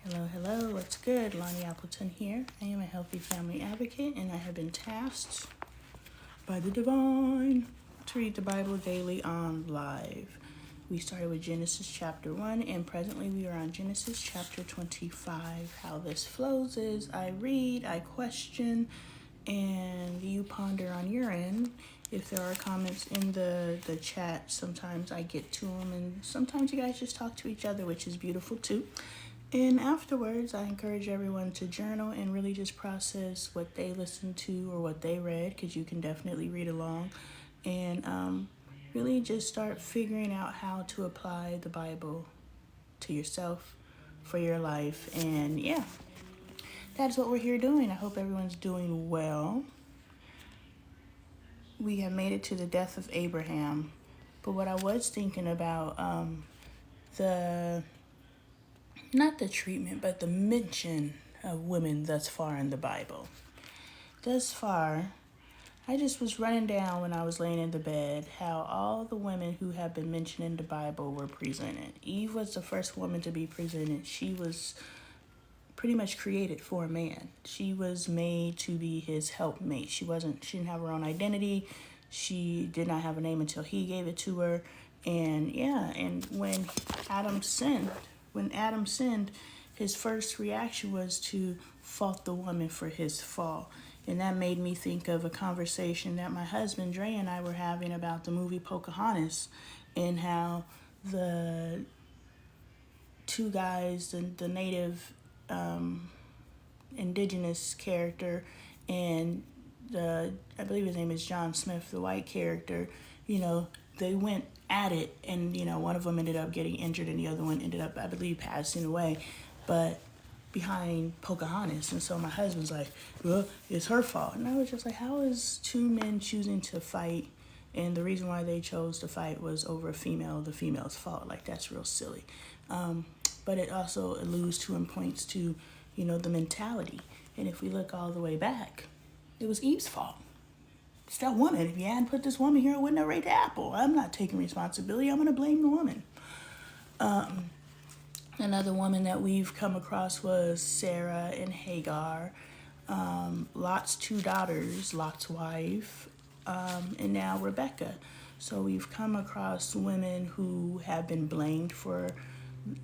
Hello, hello, what's good? Lonnie Appleton here. I am a healthy family advocate and I have been tasked by the divine to read the Bible daily on live. We started with Genesis chapter 1 and presently we are on Genesis chapter 25. How this flows is I read, I question, and you ponder on your end. If there are comments in the chat, sometimes I get to them and sometimes you guys just talk to each other, which is beautiful too. And afterwards, I encourage everyone to journal and really just process what they listened to or what they read, because you can definitely read along, and really just start figuring out how to apply the Bible to yourself, for your life. And yeah, that's what we're here doing. I hope everyone's doing well. We have made it to the death of Abraham, but what I was thinking about, the not the treatment, but the mention of women thus far in the Bible. Thus far, I just was running down when I was laying in the bed how all the women who have been mentioned in the Bible were presented. Eve was the first woman to be presented. She was pretty much created for a man. She was made to be his helpmate. She didn't have her own identity. She did not have a name until he gave it to her. And yeah, and when Adam sinned, his first reaction was to fault the woman for his fall. And that made me think of a conversation that my husband, Dre, and I were having about the movie Pocahontas and how the two guys, the native indigenous character and I believe his name is John Smith, the white character, they went at it, and one of them ended up getting injured and the other one ended up, I believe, passing away, but behind Pocahontas. And so my husband's like, well, it's her fault. And I was just like, how is two men choosing to fight, and the reason why they chose to fight was over a female, the female's fault? Like, that's real silly. But it also alludes to and points to, the mentality. And if we look all the way back, it was Eve's fault. It's that woman. If you hadn't put this woman here, I wouldn't have raised the apple. I'm not taking responsibility. I'm going to blame the woman. Another woman that we've come across was Sarah and Hagar, Lot's two daughters, Lot's wife, and now Rebecca. So we've come across women who have been blamed for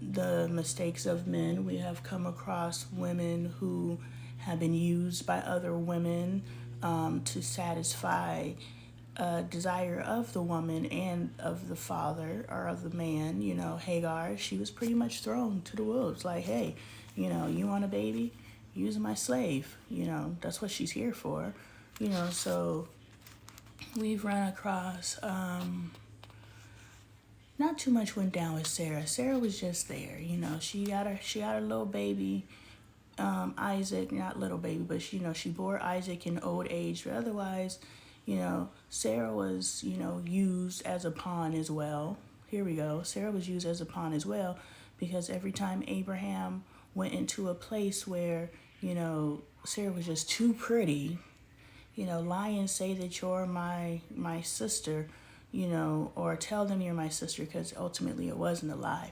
the mistakes of men. We have come across women who have been used by other women to satisfy a desire of the woman and of the father or of the man. Hagar, she was pretty much thrown to the wolves. Like, hey, you want a baby? Use my slave. That's what she's here for. So we've run across, not too much went down with Sarah. Sarah was just there. She got her little baby, Isaac, not little baby, but she bore Isaac in old age. But otherwise, Sarah was, used as a pawn as well. Here we go. Sarah was used as a pawn as well, because every time Abraham went into a place where, Sarah was just too pretty, lie and say that you're my sister, or tell them you're my sister, because ultimately it wasn't a lie.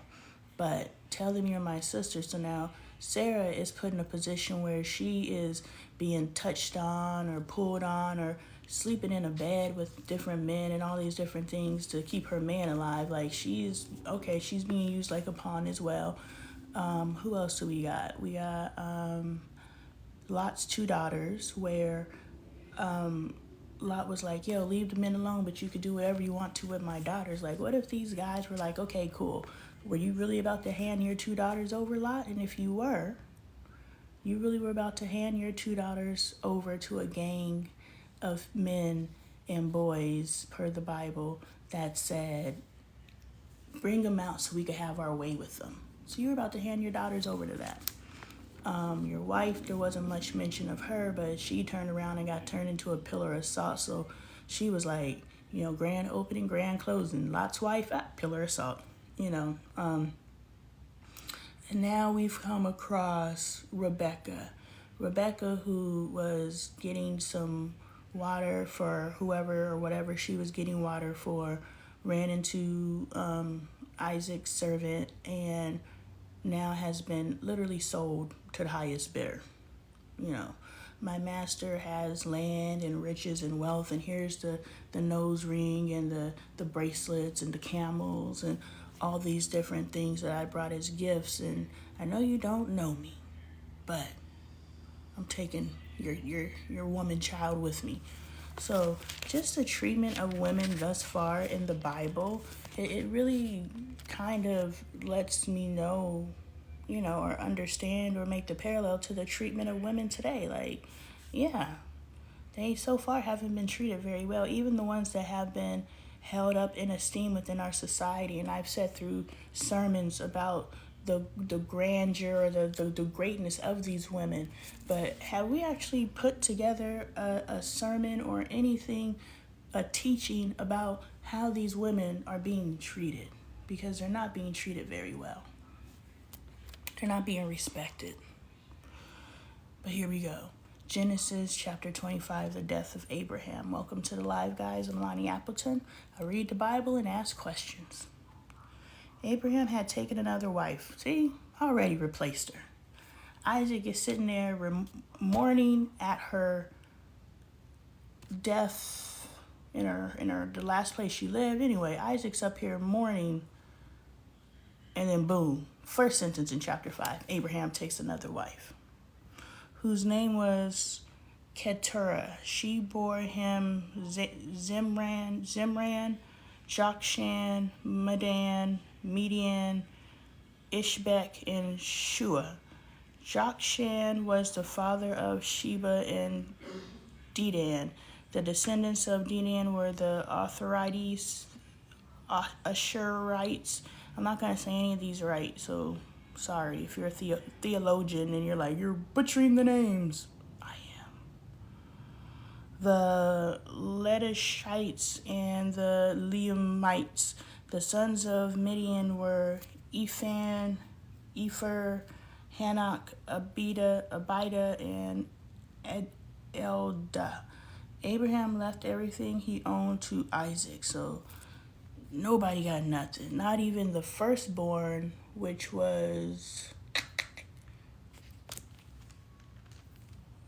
But tell them you're my sister. So now Sarah is put in a position where she is being touched on or pulled on or sleeping in a bed with different men and all these different things to keep her man alive. Like, she's being used like a pawn as well. Who else do we got? We got Lot's two daughters, where Lot was like, yo, leave the men alone, but you could do whatever you want to with my daughters. Like, what if these guys were like, okay, cool. Were you really about to hand your two daughters over, Lot? And if you were, you really were about to hand your two daughters over to a gang of men and boys, per the Bible, that said, bring them out so we could have our way with them. So you were about to hand your daughters over to that. Your wife, there wasn't much mention of her, but she turned around and got turned into a pillar of salt. So she was like, grand opening, grand closing. Lot's wife, pillar of salt. And now we've come across Rebecca, who was getting some water for whoever or whatever she was getting water for, ran into Isaac's servant and now has been literally sold to the highest bidder. You know, my master has land and riches and wealth, and here's the nose ring and the bracelets and the camels and all these different things that I brought as gifts. And I know you don't know me, but I'm taking your woman child with me. So just the treatment of women thus far in the Bible, it really kind of lets me know, or understand or make the parallel to the treatment of women today. Like, yeah, they so far haven't been treated very well. Even the ones that have been held up in esteem within our society. And I've said through sermons about the grandeur or the greatness of these women. But have we actually put together a sermon or anything, a teaching about how these women are being treated? Because they're not being treated very well. They're not being respected. But here we go. Genesis chapter 25, the death of Abraham. Welcome to the live, guys. I'm Lonnie Appleton. I read the Bible and ask questions. Abraham had taken another wife. See, already replaced her. Isaac is sitting there mourning at her death in the last place she lived. Anyway, Isaac's up here mourning, and then boom, first sentence in chapter 5, Abraham takes another wife, whose name was Keturah. She bore him Zimran, Jokshan, Medan, Median, Ishbek, and Shua. Jokshan was the father of Sheba and Dedan. The descendants of Dedan were the Authorites, Ashurites. I'm not going to say any of these right, so sorry if you're a theologian and you're like, you're butchering the names. I am. The Letishites and the Leumites. The sons of Midian were Ephan, Epher, Hanok, Abida, and Eldah. Abraham left everything he owned to Isaac, so nobody got nothing. Not even the firstborn, which was,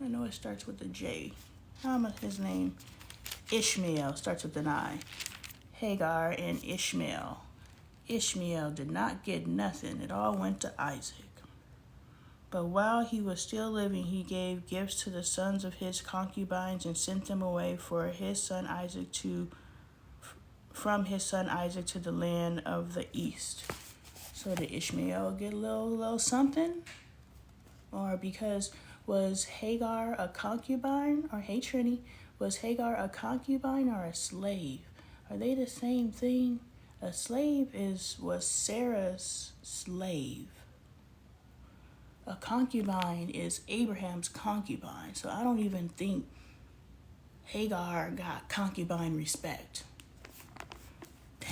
I know it starts with a J. How much his name? Ishmael starts with an I. Hagar and Ishmael. Ishmael did not get nothing. It all went to Isaac. But while he was still living, he gave gifts to the sons of his concubines and sent them away from his son Isaac to the land of the east. So did Ishmael get a little something? Or because was Hagar a concubine? Or hey Trini, was Hagar a concubine or a slave? Are they the same thing? A slave was Sarah's slave. A concubine is Abraham's concubine. So I don't even think Hagar got concubine respect. Dang.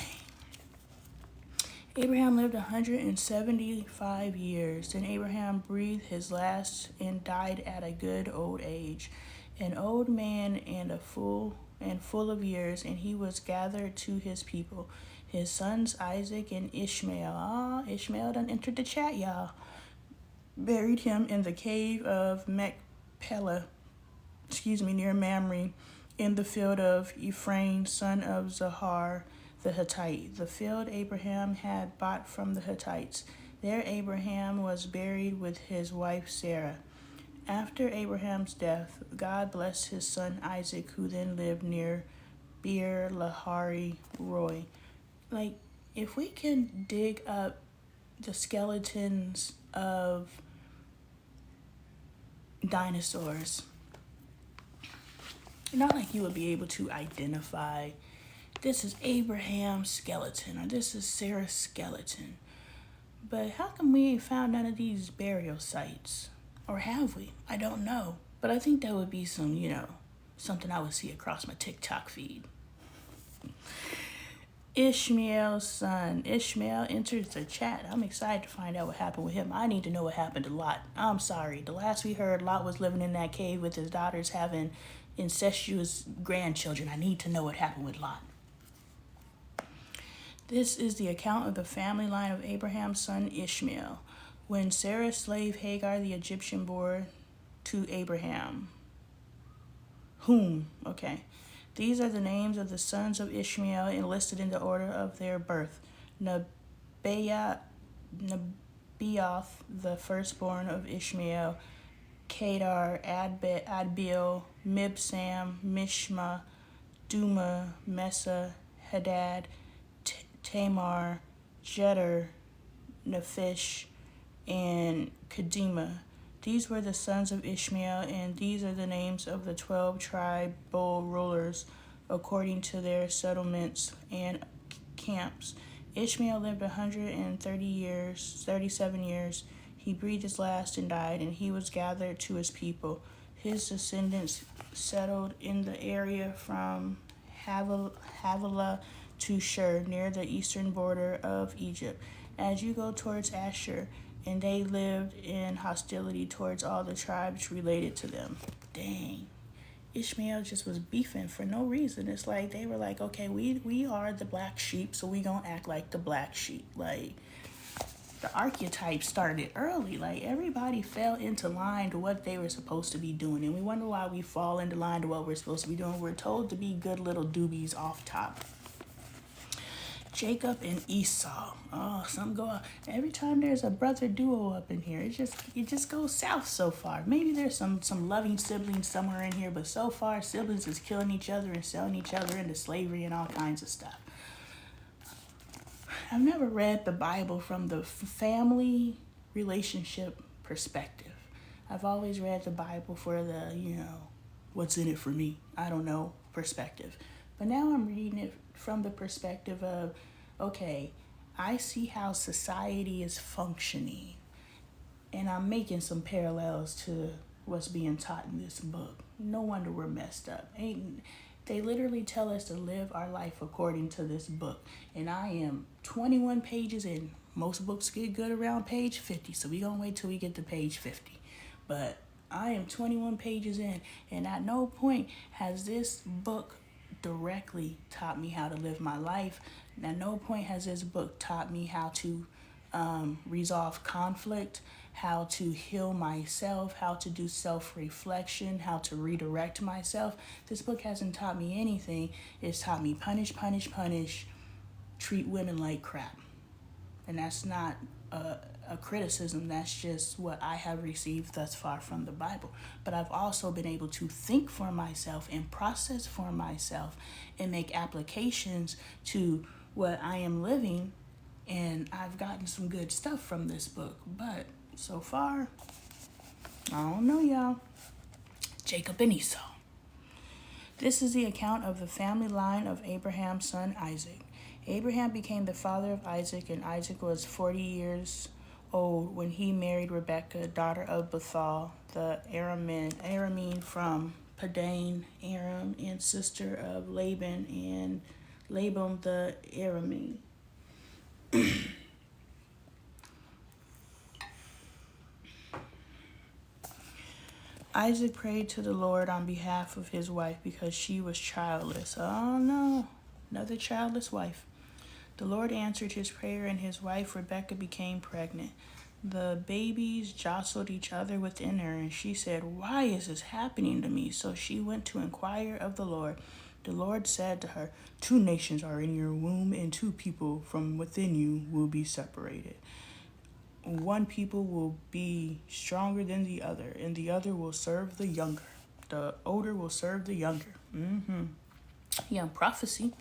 Abraham lived 175 years. Then Abraham breathed his last and died at a good old age, an old man and full of years, and he was gathered to his people. His sons Isaac and Ishmael. Ishmael done entered the chat, y'all. Buried him in the cave of Machpelah, near Mamre, in the field of Ephraim, son of Zohar the Hittite, the field Abraham had bought from the Hittites. There Abraham was buried with his wife Sarah. After Abraham's death, God blessed his son Isaac, who then lived near Beer Lahai Roi. Like, if we can dig up the skeletons of dinosaurs, not like you would be able to identify this is Abraham's skeleton or this is Sarah's skeleton. But how come we ain't found none of these burial sites? Or have we? I don't know. But I think that would be something I would see across my TikTok feed. Ishmael's son. Ishmael enters the chat. I'm excited to find out what happened with him. I need to know what happened to Lot. I'm sorry. The last we heard, Lot was living in that cave with his daughters having incestuous grandchildren. I need to know what happened with Lot. This is the account of the family line of Abraham's son Ishmael. When Sarah's slave Hagar the Egyptian bore to Abraham. Whom? Okay. These are the names of the sons of Ishmael enlisted in the order of their birth. Nebaioth, the firstborn of Ishmael, Kedar, Adbeel, Mibsam, Mishma, Duma, Mesa, Hadad, Tamar, Jeter, Nephish, and Kedema. These were the sons of Ishmael, and these are the names of the 12 tribal rulers according to their settlements and camps. Ishmael lived 37 years. He breathed his last and died, and he was gathered to his people. His descendants settled in the area from Havilah to Shur, near the eastern border of Egypt, as you go towards Ashur, and they lived in hostility towards all the tribes related to them. Dang. Ishmael just was beefing for no reason. It's like they were like, okay, we are the black sheep, so we gonna act like the black sheep. Like, the archetype started early. Like, everybody fell into line to what they were supposed to be doing, and we wonder why we fall into line to what we're supposed to be doing. We're told to be good little doobies off top. Jacob and Esau. Oh, some go out. Every time there's a brother duo up in here, it just goes south so far. Maybe there's some loving siblings somewhere in here, but so far siblings is killing each other and selling each other into slavery and all kinds of stuff. I've never read the Bible from the family relationship perspective. I've always read the Bible for the, what's in it for me? I don't know, perspective. But now I'm reading it from the perspective of, okay, I see how society is functioning, and I'm making some parallels to what's being taught in this book. No wonder we're messed up. They literally tell us to live our life according to this book, and I am 21 pages in. Most books get good around page 50, so we're going to wait till we get to page 50. But I am 21 pages in, and at no point has this book directly taught me how to live my life. At no point has this book taught me how to resolve conflict, how to heal myself, how to do self-reflection, how to redirect myself. This book hasn't taught me anything. It's taught me punish, treat women like crap. And that's not a criticism. That's just what I have received thus far from the Bible. But I've also been able to think for myself and process for myself and make applications to what I am living. And I've gotten some good stuff from this book. But so far, I don't know, y'all. Jacob and Esau. This is the account of the family line of Abraham's son Isaac. Abraham became the father of Isaac, and Isaac was 40 years old when he married Rebekah, daughter of Bethuel, the Aramean from Padan Aram, and sister of Laban and Laban the Aramean. Isaac prayed to the Lord on behalf of his wife because she was childless. Oh no, another childless wife. The Lord answered his prayer, and his wife Rebekah became pregnant. The babies jostled each other within her, and she said, "Why is this happening to me?" So she went to inquire of the Lord. The Lord said to her, "Two nations are in your womb, and two people from within you will be separated. One people will be stronger than the other, and the other will serve the younger. The older will serve the younger." Yeah, prophecy.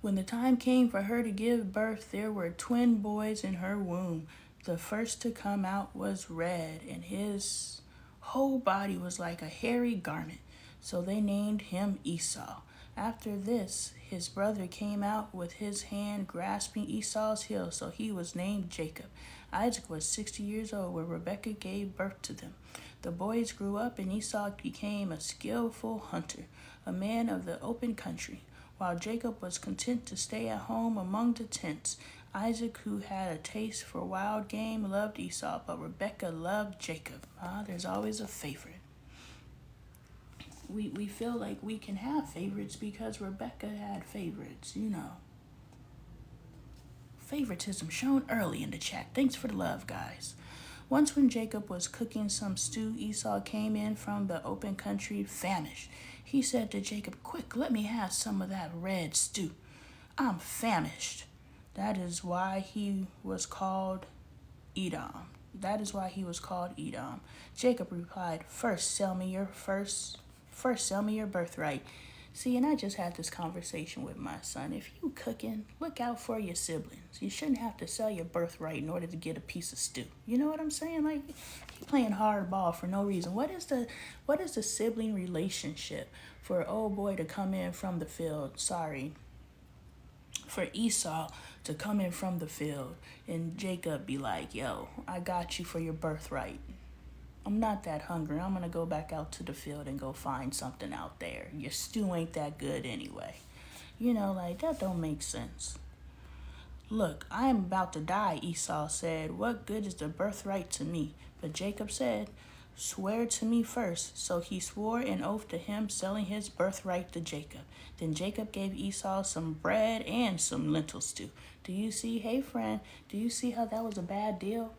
When the time came for her to give birth, there were twin boys in her womb. The first to come out was red, and his whole body was like a hairy garment. So they named him Esau. After this, his brother came out with his hand grasping Esau's heel, so he was named Jacob. Isaac was 60 years old when Rebekah gave birth to them. The boys grew up, and Esau became a skillful hunter, a man of the open country, while Jacob was content to stay at home among the tents. Isaac, who had a taste for wild game, loved Esau, but Rebekah loved Jacob. There's always a favorite. We feel like we can have favorites because Rebekah had favorites, Favoritism shown early in the chat. Thanks for the love, guys. Once when Jacob was cooking some stew, Esau came in from the open country famished. He said to Jacob, "Quick, let me have some of that red stew. I'm famished." That is why he was called Edom. That is why he was called Edom. Jacob replied, First sell me your birthright." See, and I just had this conversation with my son. If you cooking, look out for your siblings. You shouldn't have to sell your birthright in order to get a piece of stew. You know what I'm saying? Like, you playing hardball for no reason. What is the sibling relationship for an old boy to come in from the field? Sorry, for Esau to come in from the field and Jacob be like, "Yo, I got you for your birthright. I'm not that hungry. I'm going to go back out to the field and go find something out there. Your stew ain't that good anyway." Like, that don't make sense. "Look, I am about to die," Esau said. "What good is the birthright to me?" But Jacob said, "Swear to me first." So he swore an oath to him, selling his birthright to Jacob. Then Jacob gave Esau some bread and some lentil stew. Do you see, hey friend, do you see how that was a bad deal?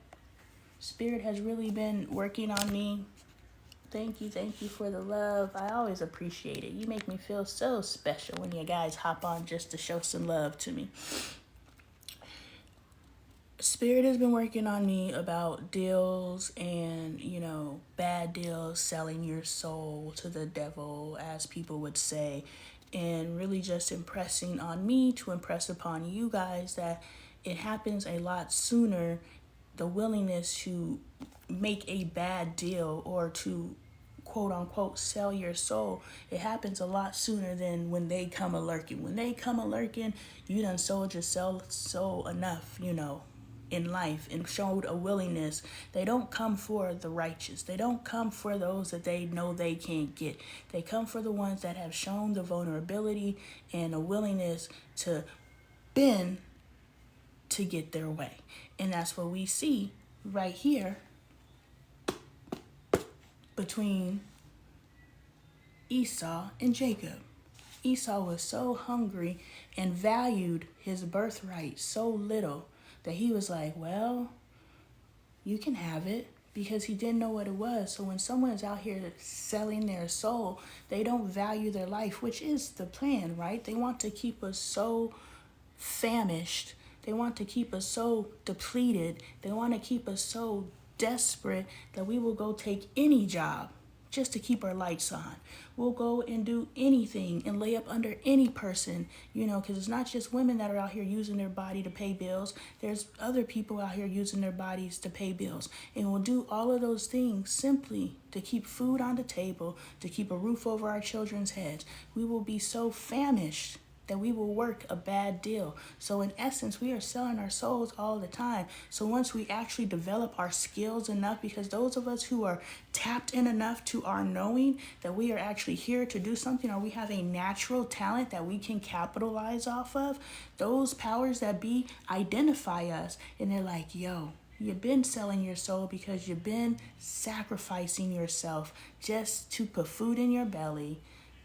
Spirit has really been working on me. Thank you for the love. I always appreciate it. You make me feel so special when you guys hop on just to show some love to me. Spirit has been working on me about deals and, bad deals, selling your soul to the devil, as people would say, and really just impressing on me to impress upon you guys that it happens a lot sooner. The willingness to make a bad deal or to quote unquote sell your soul, it happens a lot sooner than when they come a lurking. When they come a lurking, you done sold your soul enough, in life and showed a willingness. They don't come for the righteous. They don't come for those that they know they can't get. They come for the ones that have shown the vulnerability and a willingness to bend to get their way. And that's what we see right here between Esau and Jacob. Esau was so hungry and valued his birthright so little that he was like, "Well, you can have it," because he didn't know what it was. So when someone is out here selling their soul, they don't value their life, which is the plan, right? They want to keep us so famished. They want to keep us so depleted. They want to keep us so desperate that we will go take any job just to keep our lights on. We'll go and do anything and lay up under any person, because it's not just women that are out here using their body to pay bills. There's other people out here using their bodies to pay bills. And we'll do all of those things simply to keep food on the table, to keep a roof over our children's heads. We will be so famished that we will work a bad deal. So in essence, we are selling our souls all the time. So once we actually develop our skills enough, because those of us who are tapped in enough to our knowing that we are actually here to do something, or we have a natural talent that we can capitalize off of, those powers that be identify us. And they're like, "Yo, you've been selling your soul because you've been sacrificing yourself just to put food in your belly,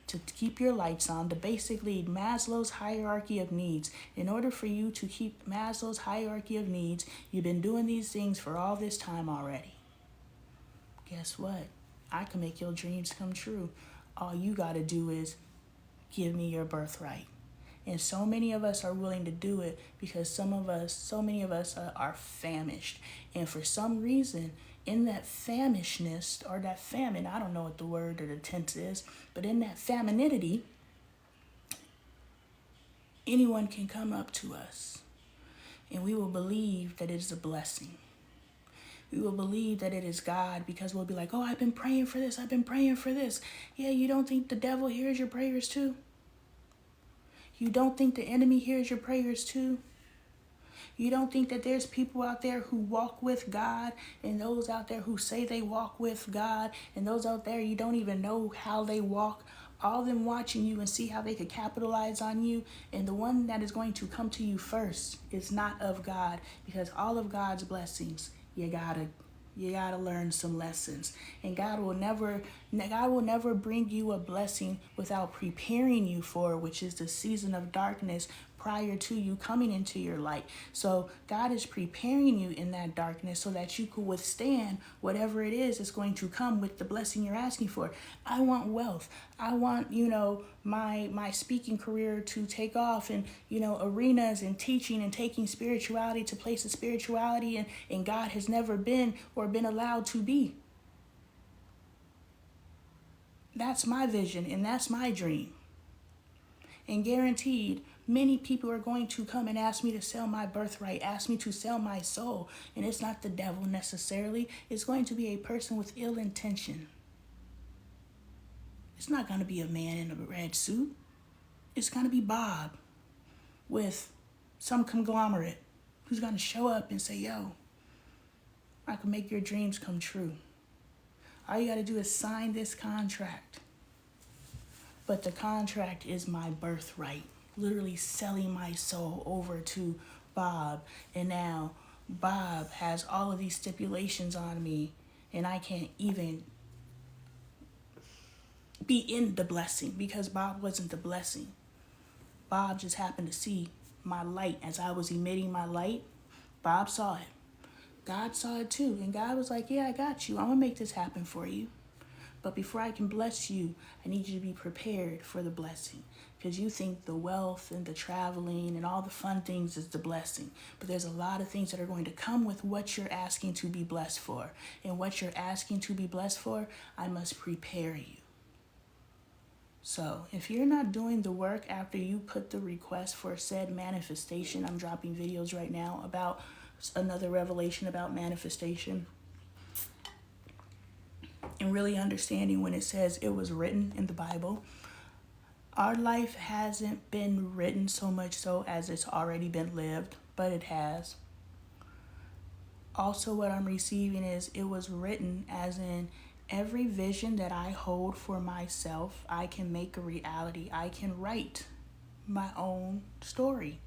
to keep your lights on, to basically Maslow's hierarchy of needs. In order for you to keep Maslow's hierarchy of needs, you've been doing these things for all this time already. Guess what? I can make your dreams come true. All you got to do is give me your birthright." And so many of us are willing to do it because so many of us are famished. And for some reason, in that famishness or that famine, I don't know what the word or the tense is, but in that femininity, anyone can come up to us and we will believe that it is a blessing. We will believe that it is God because we'll be like, "Oh, I've been praying for this. I've been praying for this." Yeah, you don't think the devil hears your prayers too? You don't think the enemy hears your prayers too? You don't think that there's people out there who walk with God, and those out there who say they walk with God, and those out there you don't even know how they walk, all of them watching you and see how they could capitalize on you, and the one that is going to come to you first is not of God, because all of God's blessings, you gotta learn some lessons. And God will never bring you a blessing without preparing you for it, which is the season of darkness, prior to you coming into your light. So God is preparing you in that darkness so that you could withstand whatever it is that's going to come with the blessing you're asking for. I want wealth. I want, my speaking career to take off, and, arenas and teaching and taking spirituality to places spirituality and God has never been or been allowed to be. That's my vision and that's my dream. And guaranteed, many people are going to come and ask me to sell my birthright, ask me to sell my soul. And it's not the devil necessarily. It's going to be a person with ill intention. It's not going to be a man in a red suit. It's going to be Bob with some conglomerate who's going to show up and say, yo, I can make your dreams come true. All you got to do is sign this contract. But the contract is my birthright, literally selling my soul over to Bob. And now Bob has all of these stipulations on me, and I can't even be in the blessing because Bob wasn't the blessing. Bob just happened to see my light as I was emitting my light. Bob saw it. God saw it too. And God was like, yeah, I got you. I'm going to make this happen for you. But before I can bless you, I need you to be prepared for the blessing. Because you think the wealth and the traveling and all the fun things is the blessing. But there's a lot of things that are going to come with what you're asking to be blessed for. And what you're asking to be blessed for, I must prepare you. So if you're not doing the work after you put the request for said manifestation, I'm dropping videos right now about another revelation about manifestation. And really understanding when it says it was written in the Bible. Our life hasn't been written so much so as it's already been lived, but it has. Also, what I'm receiving is it was written as in every vision that I hold for myself, I can make a reality. I can write my own story.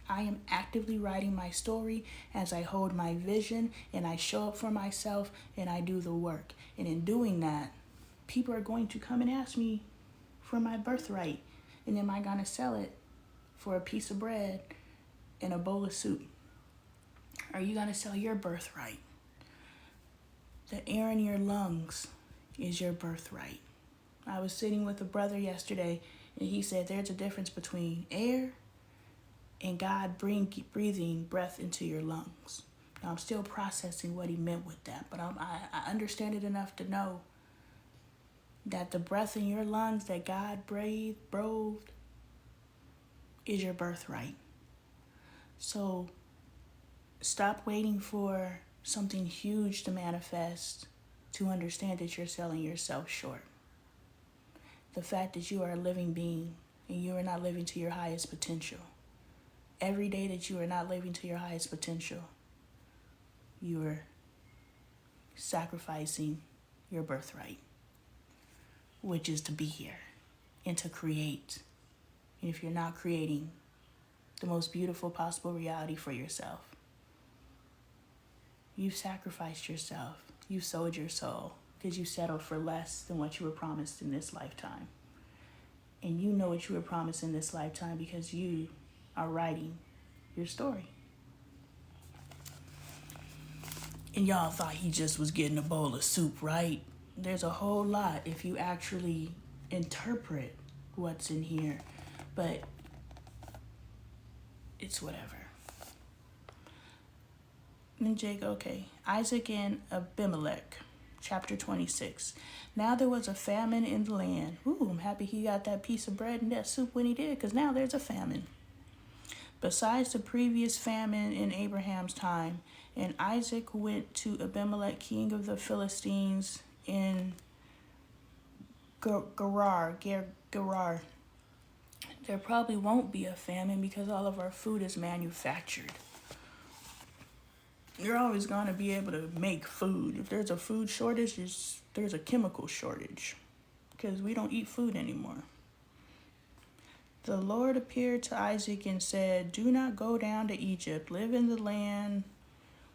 I am actively writing my story as I hold my vision and I show up for myself and I do the work. And in doing that, people are going to come and ask me for my birthright. And am I going to sell it for a piece of bread and a bowl of soup? Are you going to sell your birthright? The air in your lungs is your birthright. I was sitting with a brother yesterday and he said there's a difference between air and God breathing breath into your lungs. Now, I'm still processing what he meant with that, but I understand it enough to know that the breath in your lungs that God breathed is your birthright. So stop waiting for something huge to manifest to understand that you're selling yourself short. The fact that you are a living being and you are not living to your highest potential. Every day that you are not living to your highest potential, you are sacrificing your birthright, which is to be here and to create. And if you're not creating the most beautiful possible reality for yourself, you've sacrificed yourself. You've sold your soul because you settled for less than what you were promised in this lifetime. And you know what you were promised in this lifetime because you are writing your story. And y'all thought he just was getting a bowl of soup, right? There's a whole lot if you actually interpret what's in here. But it's whatever. And Jake, okay. Isaac and Abimelech, chapter 26. Now there was a famine in the land. Ooh, I'm happy he got that piece of bread and that soup when he did, because now there's a famine. Besides the previous famine in Abraham's time, and Isaac went to Abimelech, king of the Philistines, in Gerar. There probably won't be a famine because all of our food is manufactured. You're always going to be able to make food. If there's a food shortage, there's a chemical shortage because we don't eat food anymore. The Lord appeared to Isaac and said, "Do not go down to Egypt. Live in the land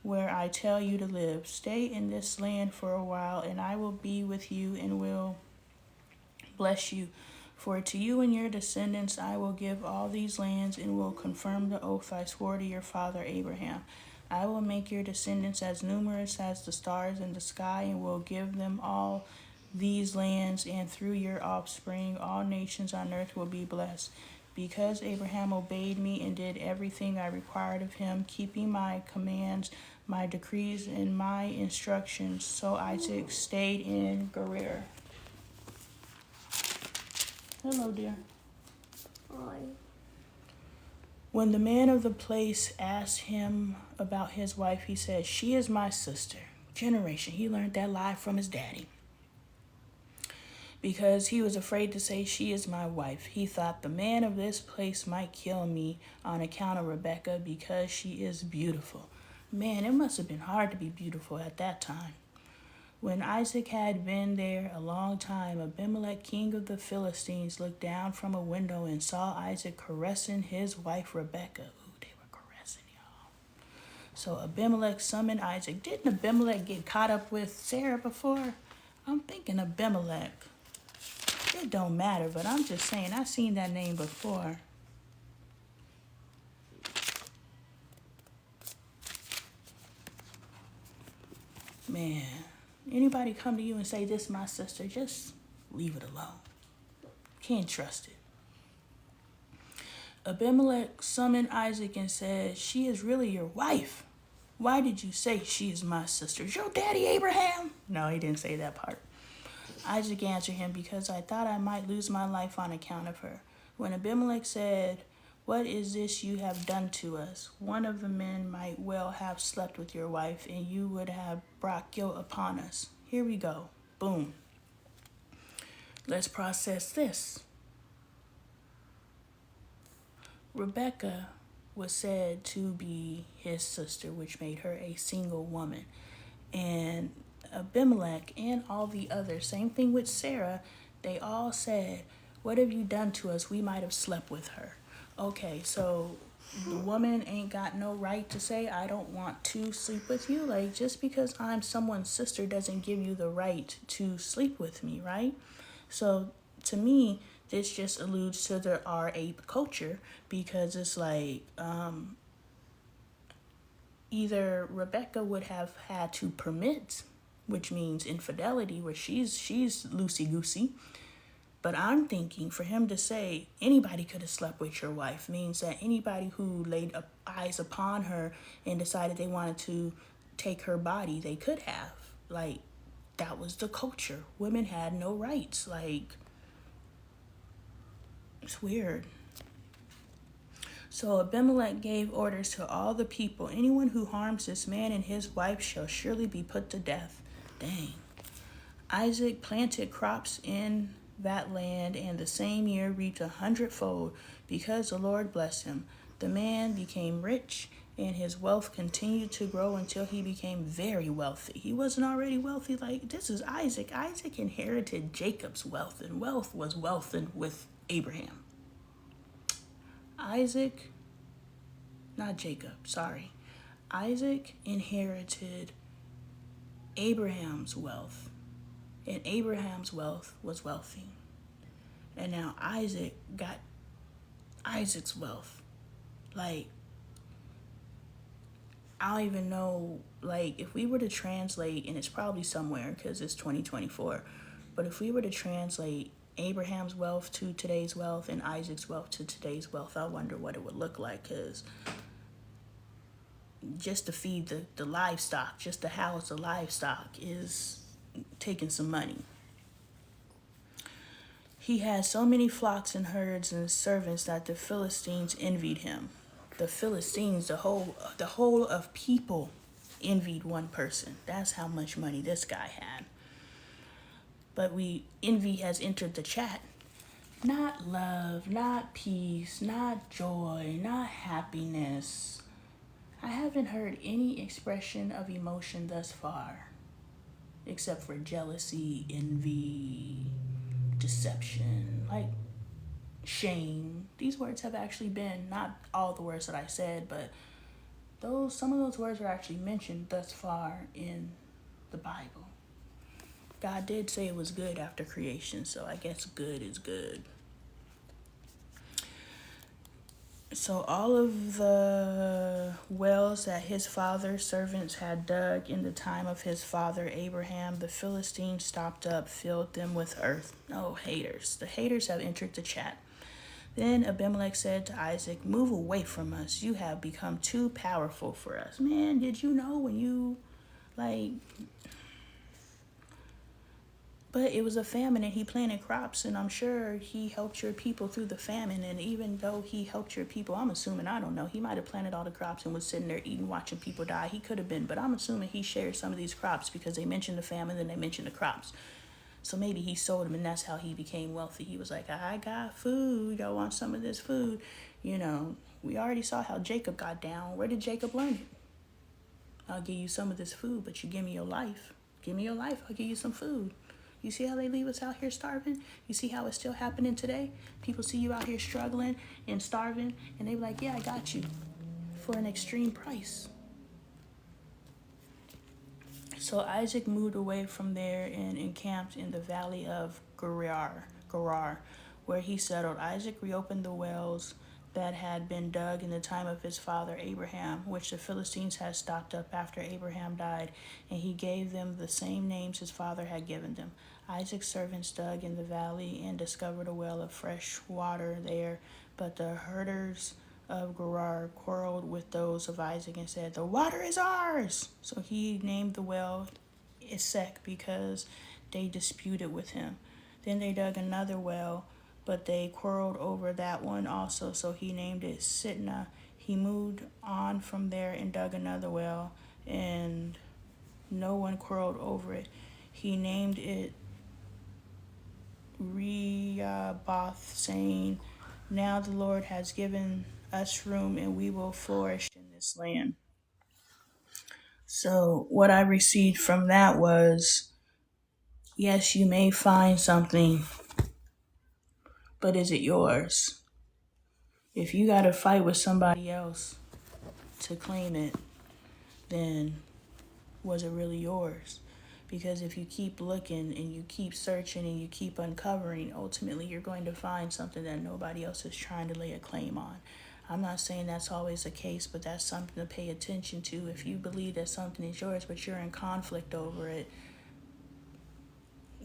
where I tell you to live. Stay in this land for a while, and I will be with you and will bless you. For to you and your descendants I will give all these lands, and will confirm the oath I swore to your father Abraham. I will make your descendants as numerous as the stars in the sky, and will give them all these lands, and through your offspring all nations on earth will be blessed. Because Abraham obeyed me and did everything I required of him, keeping my commands, my decrees, and my instructions, so Isaac stayed in Gerar. Hello, dear. Hi. When the man of the place asked him about his wife, he said, "She is my sister." Generation. He learned that lie from his daddy. Because he was afraid to say, "She is my wife." He thought the man of this place might kill me on account of Rebekah, because she is beautiful. Man, it must have been hard to be beautiful at that time. When Isaac had been there a long time, Abimelech, king of the Philistines, looked down from a window and saw Isaac caressing his wife Rebekah. Ooh, they were caressing, y'all. So Abimelech summoned Isaac. Didn't Abimelech get caught up with Sarah before? I'm thinking Abimelech. It don't matter, but I'm just saying, I've seen that name before. Man, anybody come to you and say, "This is my sister," just leave it alone. Can't trust it. Abimelech summoned Isaac and said, "She is really your wife. Why did you say she is my sister? Is your daddy Abraham?" No, he didn't say that part. Isaac answered him, "Because I thought I might lose my life on account of her." When Abimelech said, "What is this you have done to us? One of the men might well have slept with your wife, and you would have brought guilt upon us." Here we go. Boom. Let's process this. Rebekah was said to be his sister, which made her a single woman. And Abimelech and all the others, same thing with Sarah, they all said, "What have you done to us? We might have slept with her." Okay, so the woman ain't got no right to say, "I don't want to sleep with you." Like, just because I'm someone's sister doesn't give you the right to sleep with me, right? So to me, this just alludes to the R8 culture, because it's like, either Rebecca would have had to permit, which means infidelity, where she's loosey-goosey. But I'm thinking, for him to say anybody could have slept with your wife means that anybody who laid eyes upon her and decided they wanted to take her body, they could have. Like, that was the culture. Women had no rights. Like, it's weird. So Abimelech gave orders to all the people, "Anyone who harms this man and his wife shall surely be put to death." Dang. Isaac planted crops in that land, and the same year reaped 100-fold, because the Lord blessed him. The man became rich, and his wealth continued to grow until he became very wealthy. He wasn't already wealthy. Like, this is Isaac. Isaac inherited Jacob's wealth, and wealth was wealth with Abraham. Isaac inherited Abraham's wealth, and Abraham's wealth was wealthy. And now Isaac got Isaac's wealth. Like, I don't even know, like, if we were to translate, and it's probably somewhere because it's 2024, but if we were to translate Abraham's wealth to today's wealth and Isaac's wealth to today's wealth, I wonder what it would look like, because just to feed the livestock, just to house the livestock is taking some money. He had so many flocks and herds and servants that the Philistines envied him. The Philistines, the whole of people envied one person. That's how much money this guy had. But envy has entered the chat. Not love, not peace, not joy, not happiness. I haven't heard any expression of emotion thus far, except for jealousy, envy, deception, like shame. These words have actually been, not all the words that I said, but some of those words are actually mentioned thus far in the Bible. God did say it was good after creation, so I guess good is good. So all of the wells that his father's servants had dug in the time of his father Abraham, the Philistines stopped up, filled them with earth. Oh, haters. The haters have entered the chat. Then Abimelech said to Isaac, "Move away from us. You have become too powerful for us." Man, did you know when you, like, but it was a famine and he planted crops, and I'm sure he helped your people through the famine. And even though he helped your people, I'm assuming, I don't know, he might have planted all the crops and was sitting there eating, watching people die. He could have been, but I'm assuming he shared some of these crops because they mentioned the famine and they mentioned the crops. So maybe he sold them and that's how he became wealthy. He was like, "I got food. Y'all want some of this food?" You know, we already saw how Jacob got down. Where did Jacob learn it? "I'll give you some of this food, but you give me your life. Give me your life, I'll give you some food." You see how they leave us out here starving? You see how it's still happening today? People see you out here struggling and starving, and they be like, "Yeah, I got you," for an extreme price. So Isaac moved away from there and encamped in the valley of Gerar, where he settled. Isaac reopened the wells that had been dug in the time of his father Abraham, which the Philistines had stopped up after Abraham died, and he gave them the same names his father had given them. Isaac's servants dug in the valley and discovered a well of fresh water there, but the herders of Gerar quarreled with those of Isaac and said, "The water is ours." So he named the well Esek because they disputed with him. Then they dug another well, but they quarreled over that one also, so he named it Sitnah. He moved on from there and dug another well, and no one quarreled over it. He named it Rehoboth, saying, "Now the Lord has given us room and we will flourish in this land." So, what I received from that was, yes, you may find something, but is it yours? If you got to fight with somebody else to claim it, then was it really yours? Because if you keep looking and you keep searching and you keep uncovering, ultimately you're going to find something that nobody else is trying to lay a claim on. I'm not saying that's always the case, but that's something to pay attention to. If you believe that something is yours, but you're in conflict over it,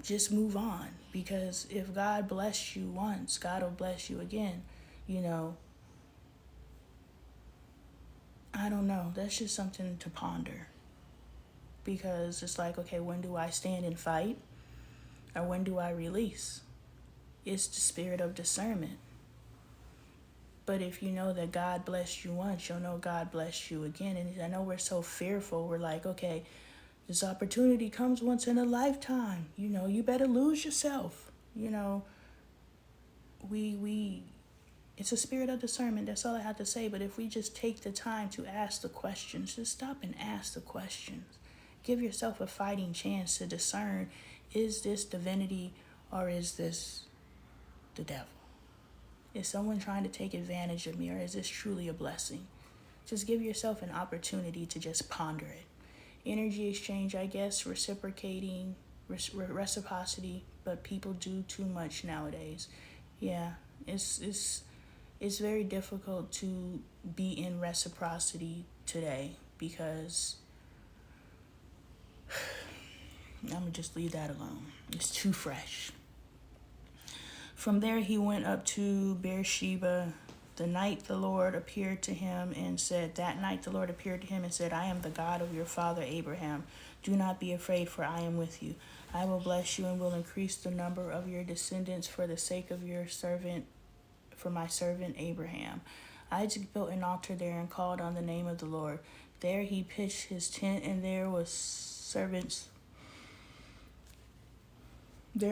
just move on. Because if God blessed you once, God will bless you again. You know, I don't know. That's just something to ponder. Because it's like, okay, when do I stand and fight? Or when do I release? It's the spirit of discernment. But if you know that God blessed you once, you'll know God blessed you again. And I know we're so fearful. We're like, okay, this opportunity comes once in a lifetime. You know, you better lose yourself. You know, it's a spirit of discernment. That's all I have to say. But if we just take the time to ask the questions, just stop and ask the questions. Give yourself a fighting chance to discern, is this divinity or is this the devil? Is someone trying to take advantage of me, or is this truly a blessing? Just give yourself an opportunity to just ponder it. Energy exchange, I guess, reciprocating, reciprocity, but people do too much nowadays. Yeah, it's very difficult to be in reciprocity today because I'm going to just leave that alone. It's too fresh. From there he went up to Beersheba. The night the Lord appeared to him and said, That night the Lord appeared to him and said, "I am the God of your father Abraham. Do not be afraid, for I am with you. I will bless you and will increase the number of your descendants for the sake of your servant, for my servant Abraham." Isaac built an altar there and called on the name of the Lord. There he pitched his tent, and there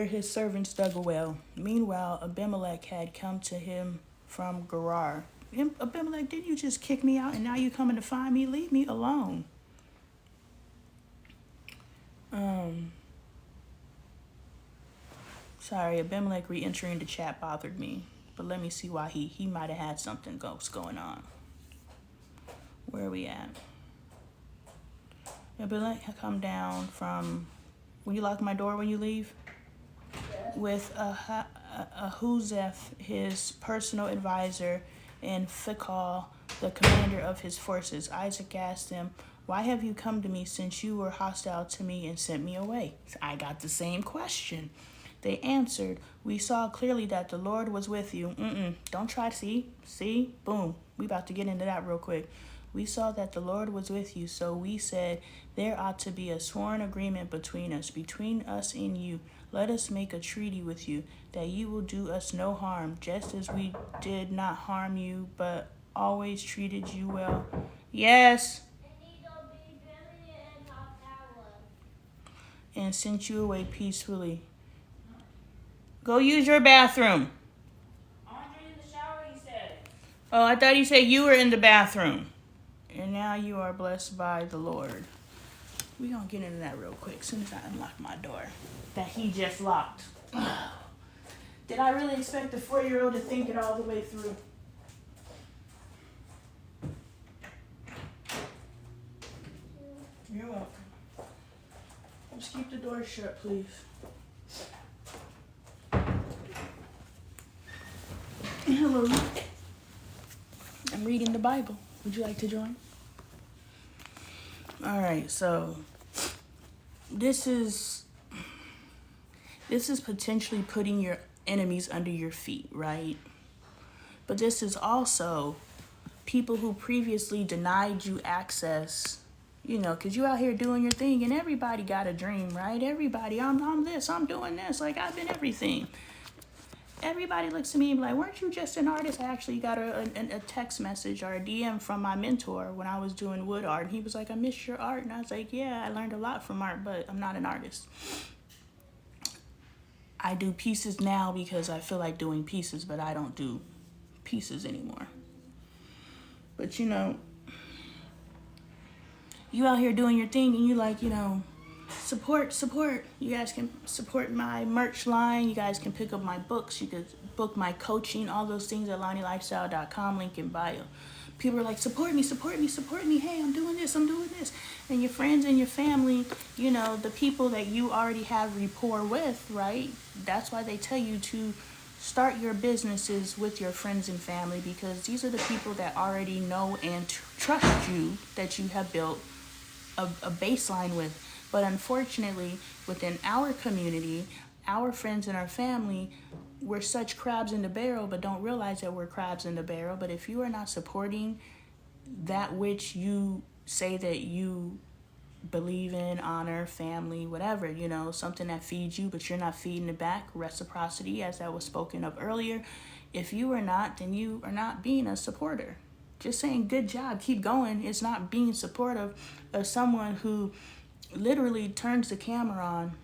his servants dug a well. Meanwhile, Abimelech had come to him from Gerar. Abimelech, didn't you just kick me out and now you coming to find me? Leave me alone. Sorry, Abimelech re-entering the chat bothered me. But let me see why he might have had something going on. Where are we at? Abimelech had come down from... Will you lock my door when you leave? With Ahuzeth, his personal advisor, and Phicol, the commander of his forces. Isaac asked them, "Why have you come to me, since you were hostile to me and sent me away?" I got the same question. They answered, "We saw clearly that the Lord was with you." Don't try to see, boom. We about to get into that real quick. "We saw that the Lord was with you, so we said, there ought to be a sworn agreement between us and you. Let us make a treaty with you, that you will do us no harm, just as we did not harm you, but always treated you well." Yes. "And sent you away peacefully." Go use your bathroom. Andre in the shower, he said. Oh, I thought he said you were in the bathroom. "And now you are blessed by the Lord." We're going to get into that real quick as soon as I unlock my door that he just locked. Did I really expect a 4-year-old to think it all the way through? You're welcome. Just keep the door shut, please. Hello. I'm reading the Bible. Would you like to join? All right, so this is potentially putting your enemies under your feet, right? But this is also people who previously denied you access, because you out here doing your thing, and everybody got a dream, right? Everybody, I'm this, I'm doing this, like I've been everything. Everybody looks at me and be like, "Weren't you just an artist?" I actually got a text message or a DM from my mentor when I was doing wood art. And he was like, "I miss your art." And I was like, "Yeah, I learned a lot from art, but I'm not an artist." I do pieces now because I feel like doing pieces, but I don't do pieces anymore. But you out here doing your thing, and you like, support. You guys can support my merch line. You guys can pick up my books. You could book my coaching, all those things at LonnieLifestyle.com, link in bio. People are like, support me. Hey, I'm doing this. And your friends and your family, the people that you already have rapport with, right? That's why they tell you to start your businesses with your friends and family, because these are the people that already know and trust you, that you have built a baseline with. But unfortunately, within our community, our friends and our family, we're such crabs in the barrel, but don't realize that we're crabs in the barrel. But if you are not supporting that which you say that you believe in, honor, family, whatever, something that feeds you, but you're not feeding it back, reciprocity, as that was spoken of earlier. If you are not, then you are not being a supporter. Just saying good job, keep going, is not being supportive of someone who literally turns the camera on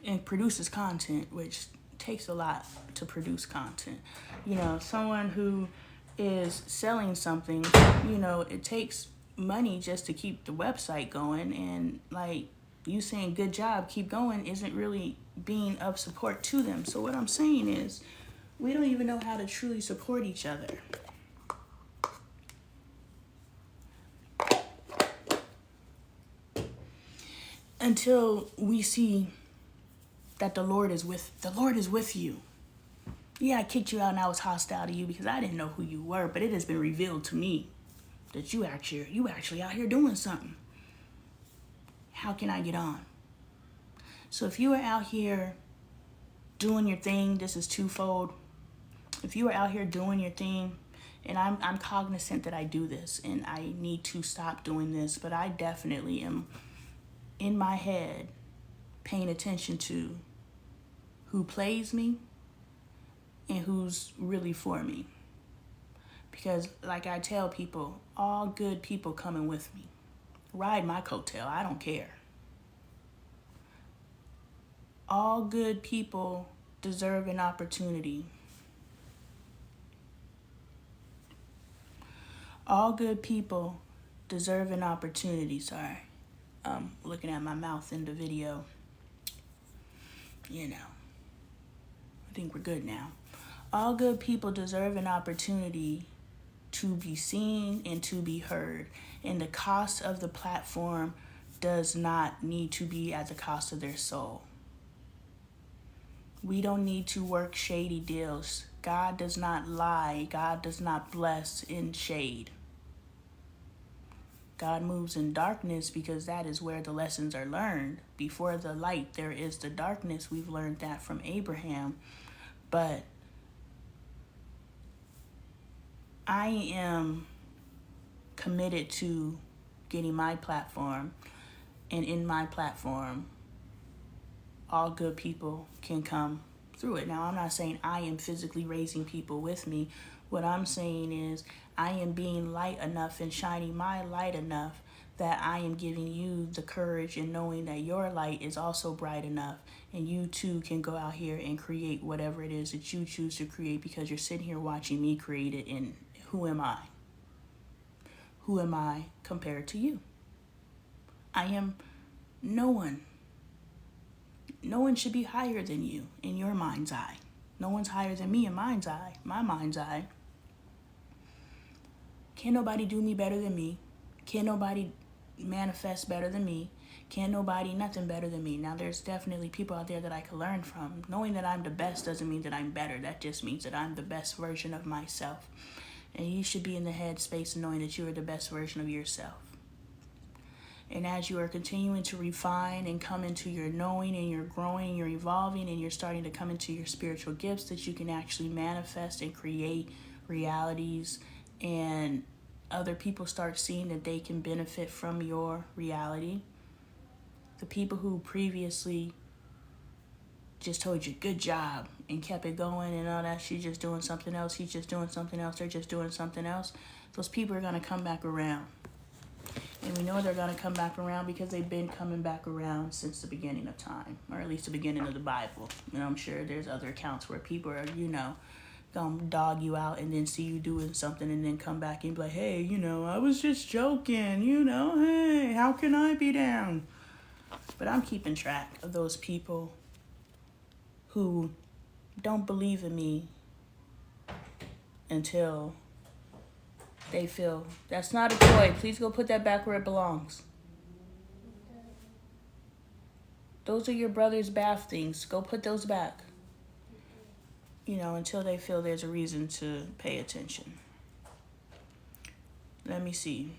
and produces content, which takes a lot to produce content. Someone who is selling something, it takes money just to keep the website going, and like you saying good job, keep going, isn't really being of support to them. So what I'm saying is, we don't even know how to truly support each other until we see that the Lord is with you. Yeah, I kicked you out and I was hostile to you because I didn't know who you were, but it has been revealed to me that you actually out here doing something. How can I get on? So if you are out here doing your thing, this is twofold. If you are out here doing your thing, and I'm cognizant that I do this and I need to stop doing this, but I definitely am in my head paying attention to who plays me and who's really for me. Because like I tell people, all good people coming with me. Ride my coattail, I don't care. All good people deserve an opportunity. All good people deserve an opportunity. Sorry, I'm looking at my mouth in the video. I think we're good now. All good people deserve an opportunity to be seen and to be heard. And the cost of the platform does not need to be at the cost of their soul. We don't need to work shady deals. God does not lie. God does not bless in shade. God moves in darkness because that is where the lessons are learned. Before the light, there is the darkness. We've learned that from Abraham. But I am committed to getting my platform. And in my platform, all good people can come through it. Now, I'm not saying I am physically raising people with me. What I'm saying is I am being light enough and shining my light enough that I am giving you the courage and knowing that your light is also bright enough and you too can go out here and create whatever it is that you choose to create, because you're sitting here watching me create it. And who am I? Who am I compared to you? I am no one. No one should be higher than you in your mind's eye. No one's higher than me in mind's eye, my mind's eye. Can't nobody do me better than me. Can't nobody manifest better than me. Can't nobody nothing better than me. Now, there's definitely people out there that I could learn from. Knowing that I'm the best doesn't mean that I'm better. That just means that I'm the best version of myself. And you should be in the head space knowing that you are the best version of yourself. And as you are continuing to refine and come into your knowing and you're growing, you're evolving, and you're starting to come into your spiritual gifts, that you can actually manifest and create realities, and other people start seeing that they can benefit from your reality. The people who previously just told you good job and kept it going and all that, she's just doing something else, he's just doing something else, they're just doing something else, those people are going to come back around. And we know they're going to come back around because they've been coming back around since the beginning of time, or at least the beginning of the Bible. And I'm sure there's other accounts where people are, going to dog you out and then see you doing something and then come back and be like, hey, I was just joking, hey, how can I be down? But I'm keeping track of those people who don't believe in me until they feel that's not a toy. Please go put that back where it belongs. Those are your brother's bath things. Go put those back. Until they feel there's a reason to pay attention. Let me see.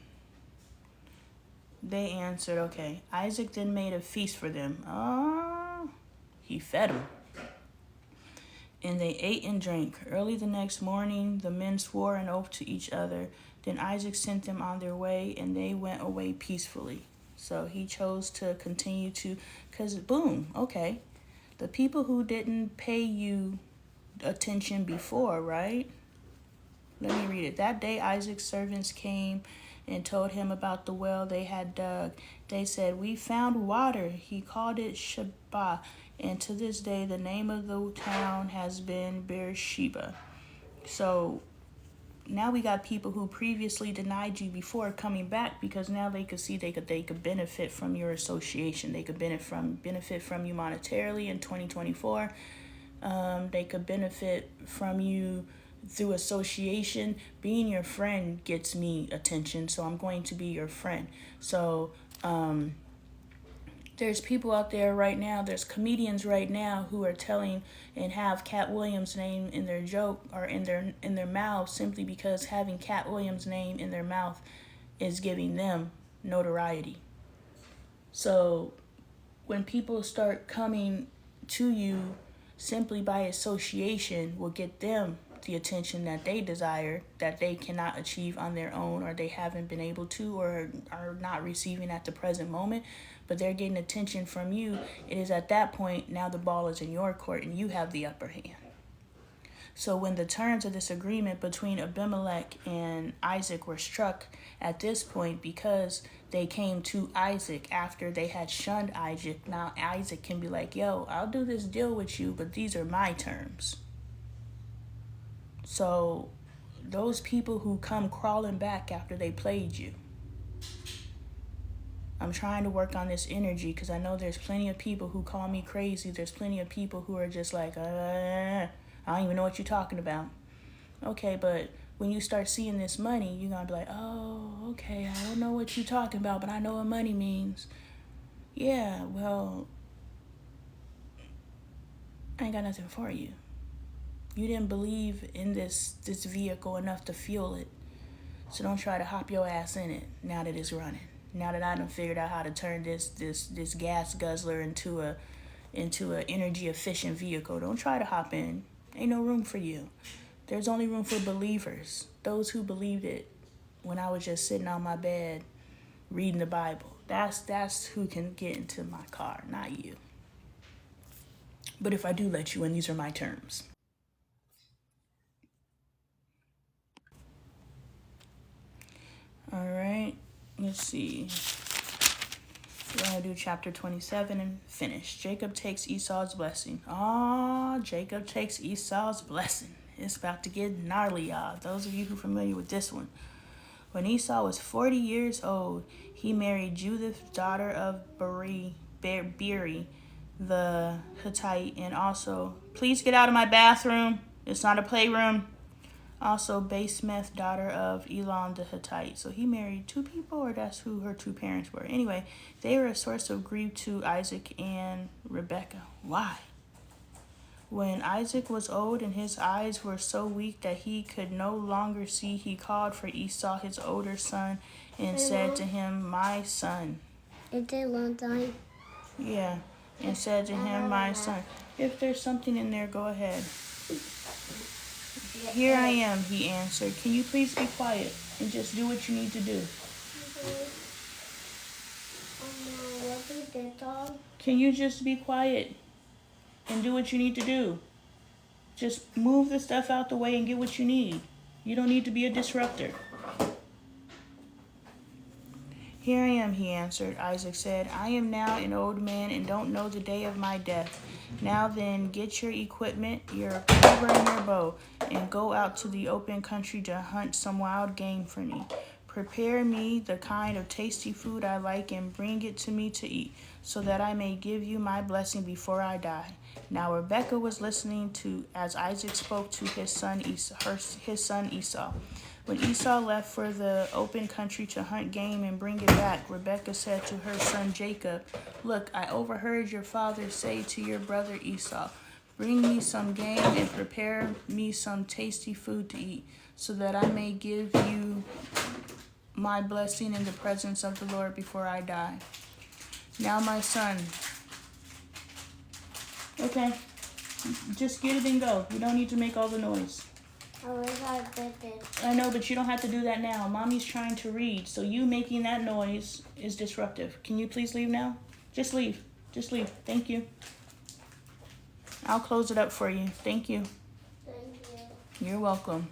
They answered, okay. Isaac then made a feast for them. He fed them. And they ate and drank. Early the next morning, the men swore an oath to each other. Then Isaac sent them on their way, and they went away peacefully. So he chose to continue to, because boom, okay. The people who didn't pay you attention before, right? Let me read it. That day Isaac's servants came and told him about the well they had dug. They said, we found water. He called it Sheba. And to this day, the name of the town has been Beersheba. So now we got people who previously denied you before coming back, because now they could see they could benefit from your association. They could benefit from you monetarily in 2024. They could benefit from you through association. Being your friend gets me attention, so I'm going to be your friend. So there's people out there right now, there's comedians right now who are telling and have Cat Williams' name in their joke or in their mouth, simply because having Cat Williams' name in their mouth is giving them notoriety. So when people start coming to you simply by association, will get them the attention that they desire, that they cannot achieve on their own, or they haven't been able to, or are not receiving at the present moment, but they're getting attention from you. It is at that point, now the ball is in your court and you have the upper hand. So when the terms of this agreement between Abimelech and Isaac were struck at this point, because they came to Isaac after they had shunned Isaac, now Isaac can be like, yo, I'll do this deal with you, but these are my terms. So those people who come crawling back after they played you, I'm trying to work on this energy, because I know there's plenty of people who call me crazy. There's plenty of people who are just like, I don't even know what you're talking about. Okay, but when you start seeing this money, you're going to be like, oh, okay, I don't know what you're talking about, but I know what money means. Yeah, well, I ain't got nothing for you. You didn't believe in this vehicle enough to fuel it. So don't try to hop your ass in it now that it's running. Now that I done figured out how to turn this gas guzzler into a energy efficient vehicle, don't try to hop in. Ain't no room for you. There's only room for believers. Those who believed it when I was just sitting on my bed reading the Bible. That's who can get into my car, not you. But if I do let you in, these are my terms. All right, let's see. We're going to do chapter 27 and finish. Jacob takes Esau's blessing. Jacob takes Esau's blessing. It's about to get gnarly, y'all. Those of you who are familiar with this one. When Esau was 40 years old, he married Judith, daughter of Beeri, the Hittite, and also, please get out of my bathroom. It's not a playroom. Also, Basemeth, daughter of Elon the Hittite. So he married two people, or that's who her two parents were. Anyway, they were a source of grief to Isaac and Rebekah. Why? When Isaac was old and his eyes were so weak that he could no longer see, he called for Esau, his older son, and said to him, "My son." It did a long time. Yeah, and said to him, "My son." If there's something in there, go ahead. "Here I am," he answered. "Can you please be quiet and just do what you need to do?" What we did, dog? Can you just be quiet and do what you need to do? Just move the stuff out the way and get what you need. You don't need to be a disruptor. "Here I am," he answered. Isaac said, "I am now an old man and don't know the day of my death. Now then, get your equipment, your quiver and your bow, and go out to the open country to hunt some wild game for me. Prepare me the kind of tasty food I like and bring it to me to eat, so that I may give you my blessing before I die." Now Rebekah was listening to as Isaac spoke to his son Esau. When Esau left for the open country to hunt game and bring it back, Rebekah said to her son Jacob, "Look, I overheard your father say to your brother Esau, 'Bring me some game and prepare me some tasty food to eat, so that I may give you my blessing in the presence of the Lord before I die.' Now my son." Okay, just get it and go. You don't need to make all the noise. I know, but you don't have to do that now. Mommy's trying to read, so you making that noise is disruptive. Can you please leave now? Just leave. Just leave. Thank you. I'll close it up for you. Thank you. Thank you. You're welcome.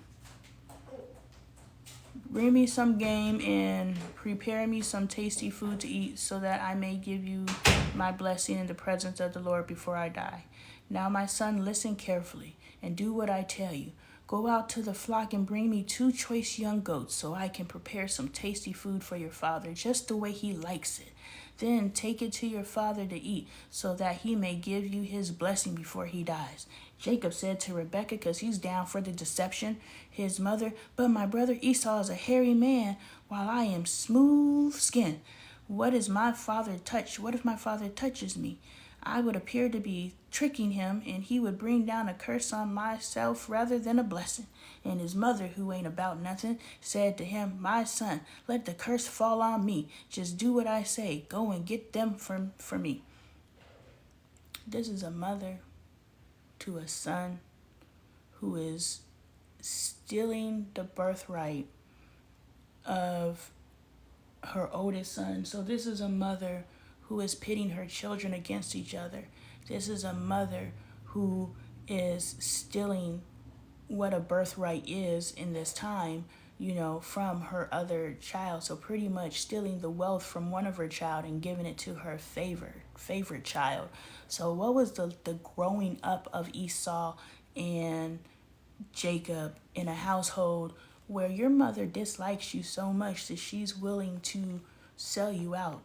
"Bring me some game and prepare me some tasty food to eat, so that I may give you my blessing in the presence of the Lord before I die. Now, my son, listen carefully and do what I tell you. Go out to the flock and bring me 2 choice young goats, so I can prepare some tasty food for your father, just the way he likes it. Then take it to your father to eat, so that he may give you his blessing before he dies." Jacob said to Rebekah, because he's down for the deception, his mother, "But my brother Esau is a hairy man, while I am smooth skinned. What if my father touches me? I would appear to be tricking him, and he would bring down a curse on myself rather than a blessing." And his mother, who ain't about nothing, said to him, "My son, let the curse fall on me. Just do what I say. Go and get them for me." This is a mother to a son who is stealing the birthright of her oldest son. So this is a mother who is pitting her children against each other. This is a mother who is stealing what a birthright is in this time, from her other child. So pretty much stealing the wealth from one of her child and giving it to her favorite child. So what was the growing up of Esau and Jacob in a household where your mother dislikes you so much that she's willing to sell you out?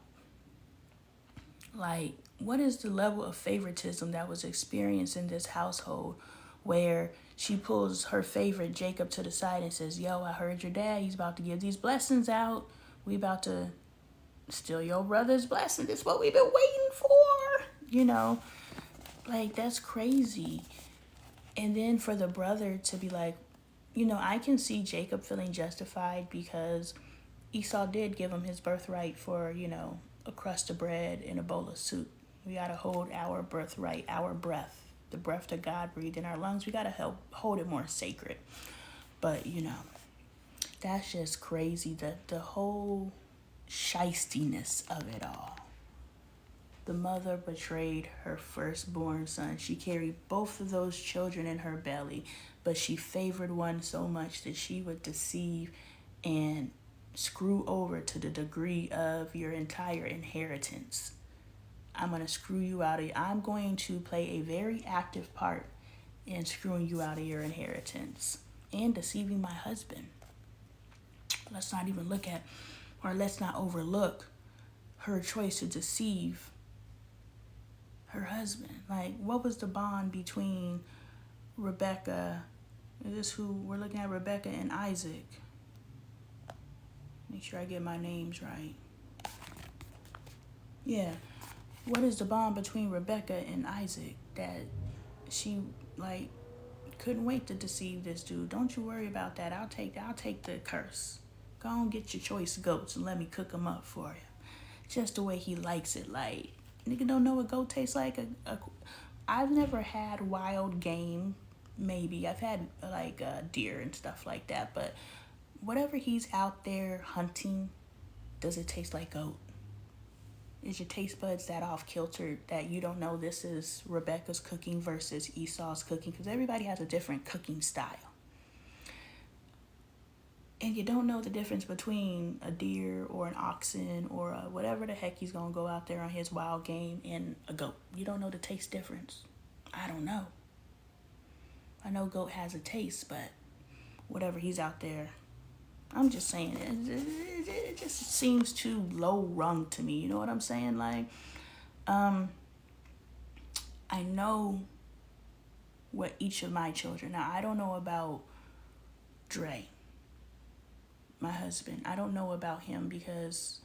Like, what is the level of favoritism that was experienced in this household where she pulls her favorite Jacob to the side and says, "Yo, I heard your dad, he's about to give these blessings out. We about to steal your brother's blessing. This is what we've been waiting for." Like, that's crazy. And then for the brother to be like, I can see Jacob feeling justified because Esau did give him his birthright for, a crust of bread and a bowl of soup. We got to hold our birthright, our breath, the breath that God breathed in our lungs. We got to help hold it more sacred. But, that's just crazy. The whole shystiness of it all. The mother betrayed her firstborn son. She carried both of those children in her belly, but she favored one so much that she would deceive and screw over to the degree of your entire inheritance. I'm going to screw you out of I'm going to play a very active part in screwing you out of your inheritance and deceiving my husband. Let's not even look at, or let's not overlook her choice to deceive her husband. Like, what was the bond between Rebecca? Is this who we're looking at? Rebecca and Isaac. Make sure I get my names right. Yeah. What is the bond between Rebecca and Isaac that she couldn't wait to deceive this dude? Don't you worry about that. I'll take the curse. Go on, get your choice goats and let me cook them up for you. Just the way he likes it. Like, nigga don't know what goat tastes like. I've never had wild game. Maybe I've had deer and stuff like that, but whatever he's out there hunting, does it taste like goat? Is your taste buds that off kilter that you don't know this is Rebecca's cooking versus Esau's cooking? Because everybody has a different cooking style. And you don't know the difference between a deer or an oxen or whatever the heck he's going to go out there on his wild game and a goat. You don't know the taste difference. I don't know. I know goat has a taste, but whatever he's out there, I'm just saying, it just seems too low rung to me. You know what I'm saying? Like, I know what each of my children, now I don't know about Dre, my husband. I don't know about him because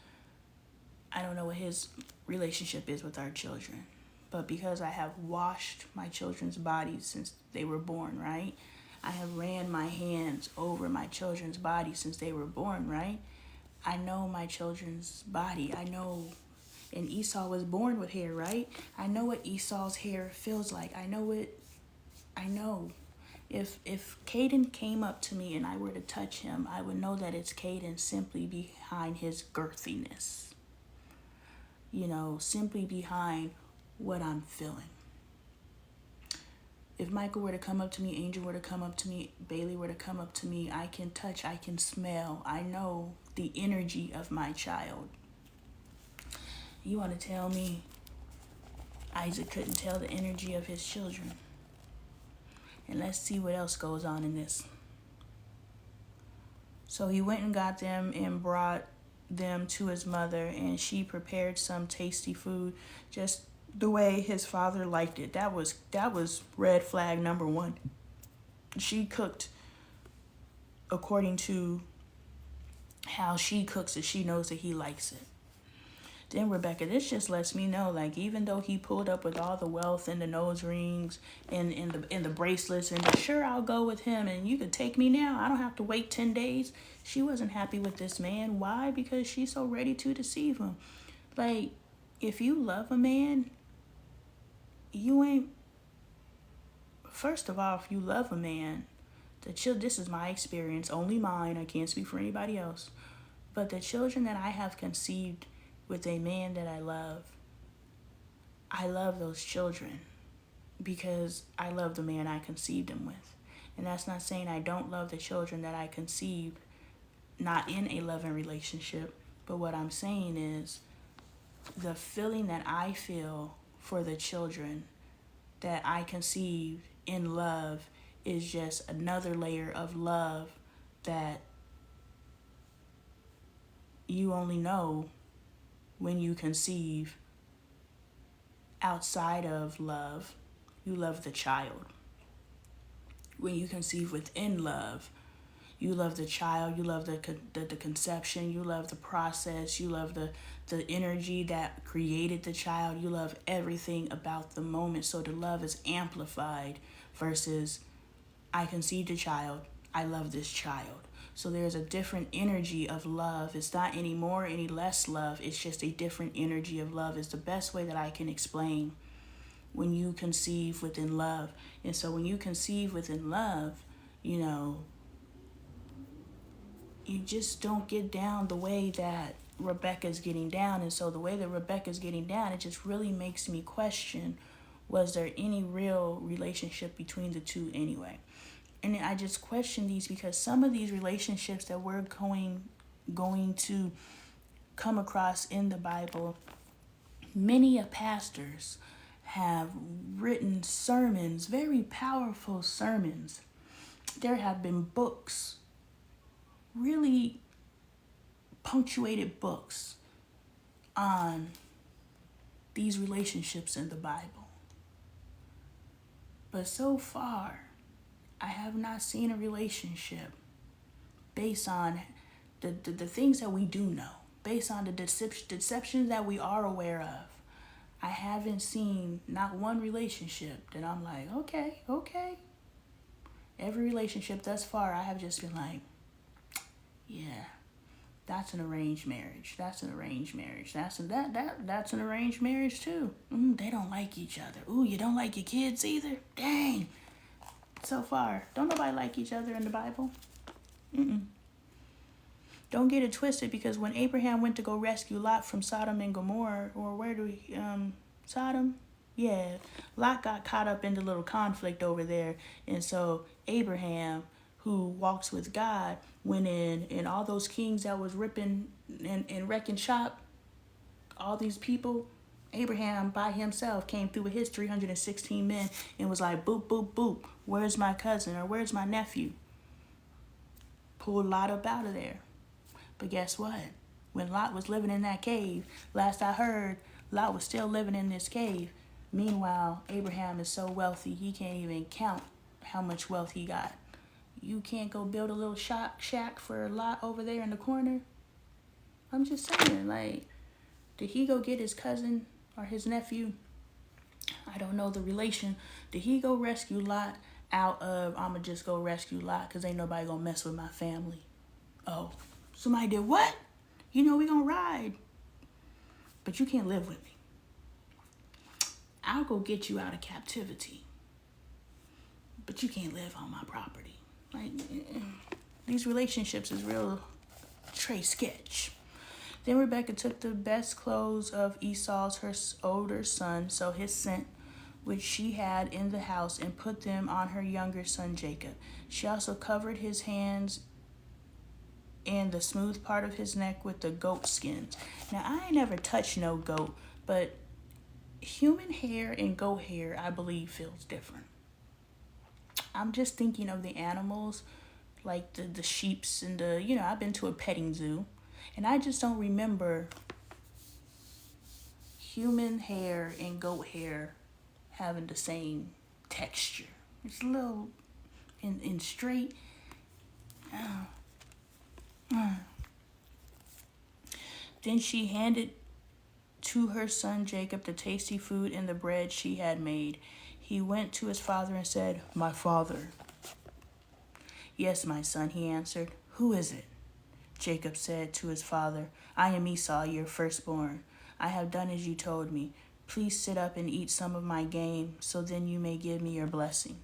I don't know what his relationship is with our children. But because I have washed my children's bodies since they were born, right? I have ran my hands over my children's bodies since they were born, right? I know my children's body. I know, and Esau was born with hair, right? I know what Esau's hair feels like. I know. If Caden came up to me and I were to touch him, I would know that it's Caden simply behind his girthiness. Simply behind what I'm feeling. If Michael were to come up to me, Angel were to come up to me, Bailey were to come up to me, I can touch, I can smell. I know the energy of my child. You want to tell me Isaac couldn't tell the energy of his children? And let's see what else goes on in this. So he went and got them and brought them to his mother, and she prepared some tasty food just the way his father liked it. That was red flag number one. She cooked according to how she cooks it. She knows that he likes it. Then Rebecca, this just lets me know, like, even though he pulled up with all the wealth and the nose rings and the bracelets and sure, I'll go with him and you could take me now. I don't have to wait 10 days. She wasn't happy with this man. Why? Because she's so ready to deceive him. Like, if you love a man, you ain't. First of all, if you love a man, this is my experience, only mine. I can't speak for anybody else. But the children that I have conceived with a man that I love those children because I love the man I conceived them with. And that's not saying I don't love the children that I conceived not in a loving relationship, but what I'm saying is the feeling that I feel for the children that I conceived in love is just another layer of love that you only know when you conceive outside of love. You love the child. When you conceive within love, you love the child, you love the conception, you love the process, you love the the energy that created the child. You love everything about the moment. So the love is amplified versus I conceived a child. I love this child. So there's a different energy of love. It's not any more, any less love. It's just a different energy of love. It's the best way that I can explain when you conceive within love. And so when you conceive within love, you know, you just don't get down the way that Rebecca's getting down. And so the way that Rebecca's getting down, it just really makes me question, was there any real relationship between the two anyway? And I just question these because some of these relationships that we're going to come across in the Bible, many pastors have written sermons, very powerful sermons. There have been books, really punctuated books on these relationships in the Bible. But so far, I have not seen a relationship based on the things that we do know, based on the deceptions that we are aware of. I haven't seen not one relationship that I'm like, okay. Every relationship thus far, I have just been like, yeah, that's an arranged marriage. That's an arranged marriage. That's an arranged marriage too. They don't like each other. Ooh, you don't like your kids either? Dang. So far, don't nobody like each other in the Bible. Don't get it twisted, because when Abraham went to go rescue Lot from Sodom and Gomorrah, or Sodom? Yeah, Lot got caught up in the little conflict over there. And so Abraham, who walks with God, went in, and all those kings that was ripping and wrecking shop, all these people, Abraham by himself came through with his 316 men and was like, boop, boop, boop, where's my cousin or where's my nephew? Pulled Lot up out of there. But guess what? When Lot was living in that cave, last I heard, Lot was still living in this cave. Meanwhile, Abraham is so wealthy, he can't even count how much wealth he got. You can't go build a little shack for Lot over there in the corner? I'm just saying, like, did he go get his cousin or his nephew? I don't know the relation. Did he go rescue Lot out of, I'ma just go rescue Lot because ain't nobody gonna mess with my family? Oh, somebody did what? We gonna ride. But you can't live with me. I'll go get you out of captivity. But you can't live on my property. Like, these relationships is real Trey sketch. Then Rebecca took the best clothes of Esau's, her older son, so his scent, which she had in the house, and put them on her younger son Jacob. She also covered his hands and the smooth part of his neck with the goat skins. Now, I ain't never touched no goat, but human hair and goat hair, I believe, feels different. I'm just thinking of the animals, like the sheeps and I've been to a petting zoo, and I just don't remember human hair and goat hair having the same texture. It's a little in straight. Then she handed to her son Jacob the tasty food and the bread she had made. He went to his father and said, "My father." "Yes, my son," he answered. "Who is it?" Jacob said to his father, "I am Esau, your firstborn. I have done as you told me. Please sit up and eat some of my game, so then you may give me your blessing."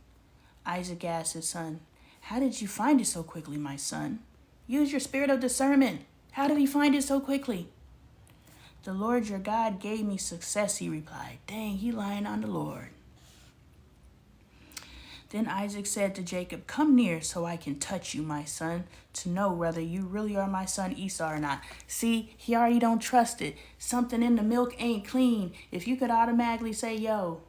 Isaac asked his son, "How did you find it so quickly, my son?" "Use your spirit of discernment. How did he find it so quickly?" "The Lord your God gave me success," he replied. Dang, he lying on the Lord. Then Isaac said to Jacob, "Come near so I can touch you, my son, to know whether you really are my son Esau or not." See, he already don't trust it. Something in the milk ain't clean. If you could automatically say, "Yo,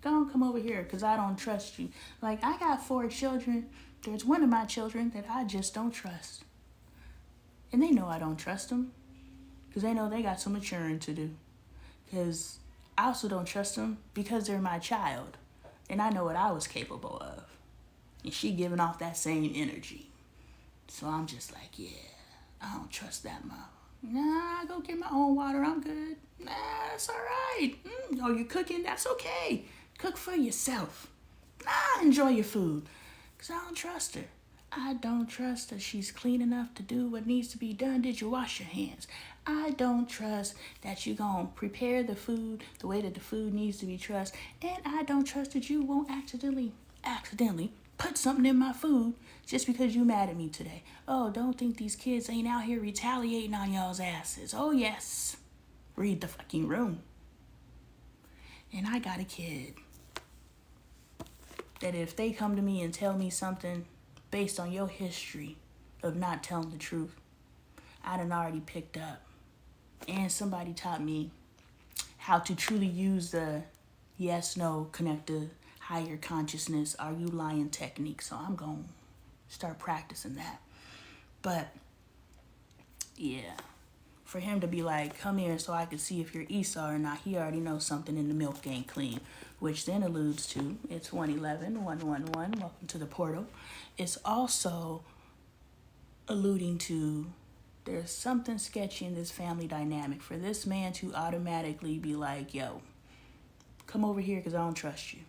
don't come over here because I don't trust you." Like, I got 4 children. There's one of my children that I just don't trust. And they know I don't trust them because they know they got some maturing to do. Because I also don't trust them because they're my child. And I know what I was capable of. And she giving off that same energy. So I'm just like, yeah, I don't trust that mom. Nah, go get my own water. I'm good. Nah, that's all right. Oh, you're cooking? That's okay. Cook for yourself. Nah, enjoy your food. Because I don't trust her. I don't trust that she's clean enough to do what needs to be done. Did you wash your hands? I don't trust that you're going to prepare the food the way that the food needs to be trusted. And I don't trust that you won't accidentally put something in my food just because you mad at me today. Oh, don't think these kids ain't out here retaliating on y'all's asses. Oh, yes. Read the fucking room. And I got a kid that if they come to me and tell me something based on your history of not telling the truth, I done already picked up. And somebody taught me how to truly use the yes, no, connect to higher consciousness, are you lying technique. So I'm going to start practicing that. But yeah, for him to be like, come here so I can see if you're Esau or not, he already knows something in the milk ain't clean, which then alludes to, it's 111, welcome to the portal. It's also alluding to there's something sketchy in this family dynamic for this man to automatically be like, yo, come over here because I don't trust you.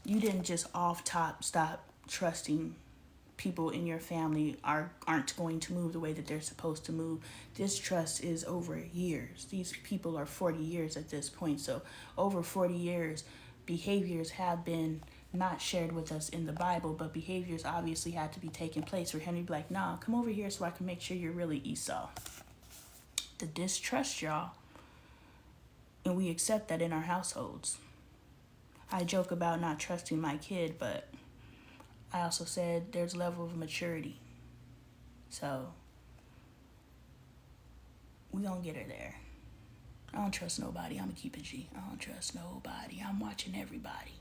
You didn't just off top stop trusting people in your family aren't going to move the way that they're supposed to move. This trust is over years. These people are 40 years at this point. So over 40 years, behaviors have been not shared with us in the Bible, but behaviors obviously had to be taking place for him to be like, nah, come over here so I can make sure you're really Esau. The distrust, y'all. And we accept that in our households. I joke about not trusting my kid, but I also said there's a level of maturity. So we gonna get her there. I don't trust nobody. I'm gonna keep it G. I don't trust nobody. I'm watching everybody.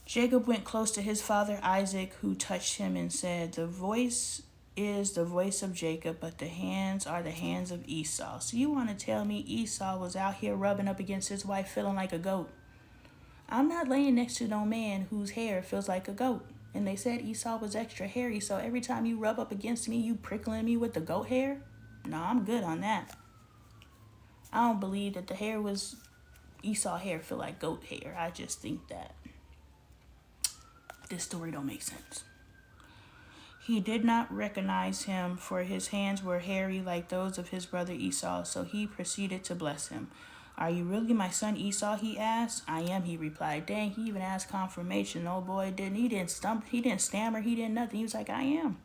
Jacob went close to his father Isaac, who touched him and said, the voice is the voice of Jacob, but the hands are the hands of Esau. So you want to tell me Esau was out here rubbing up against his wife feeling like a goat? I'm not laying next to no man whose hair feels like a goat. And they said Esau was extra hairy, so every time you rub up against me, you prickling me with the goat hair? No, I'm good on that. I don't believe that the hair was Esau hair feel like goat hair. I just think that this story don't make sense. He did not recognize him, for his hands were hairy like those of his brother Esau, so he proceeded to bless him. Are you really my son Esau? He asked. I am, he replied. Dang, he even asked confirmation. Oh boy, he didn't stammer, he didn't nothing. He was like, I am.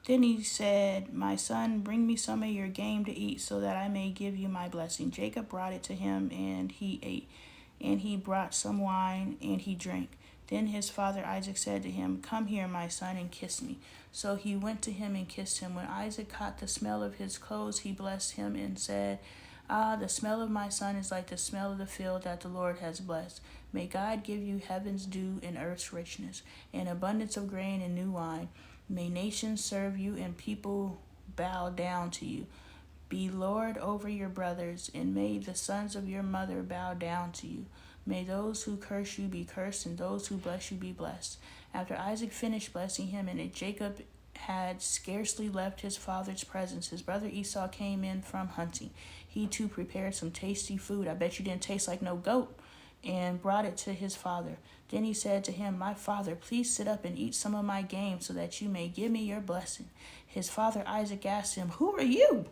Then he said, my son, bring me some of your game to eat so that I may give you my blessing. Jacob brought it to him, and he ate. And he brought some wine, and he drank. Then his father Isaac said to him, come here, my son, and kiss me. So he went to him and kissed him. When Isaac caught the smell of his clothes, he blessed him and said, ah, the smell of my son is like the smell of the field that the Lord has blessed. May God give you heaven's dew and earth's richness, and abundance of grain and new wine. May nations serve you and people bow down to you. Be Lord over your brothers, and may the sons of your mother bow down to you. May those who curse you be cursed, and those who bless you be blessed. After Isaac finished blessing him, and Jacob had scarcely left his father's presence, his brother Esau came in from hunting. He too prepared some tasty food. I bet you didn't taste like no goat. And brought it to his father. Then he said to him, my father, please sit up and eat some of my game so that you may give me your blessing. His father Isaac asked him, who are you?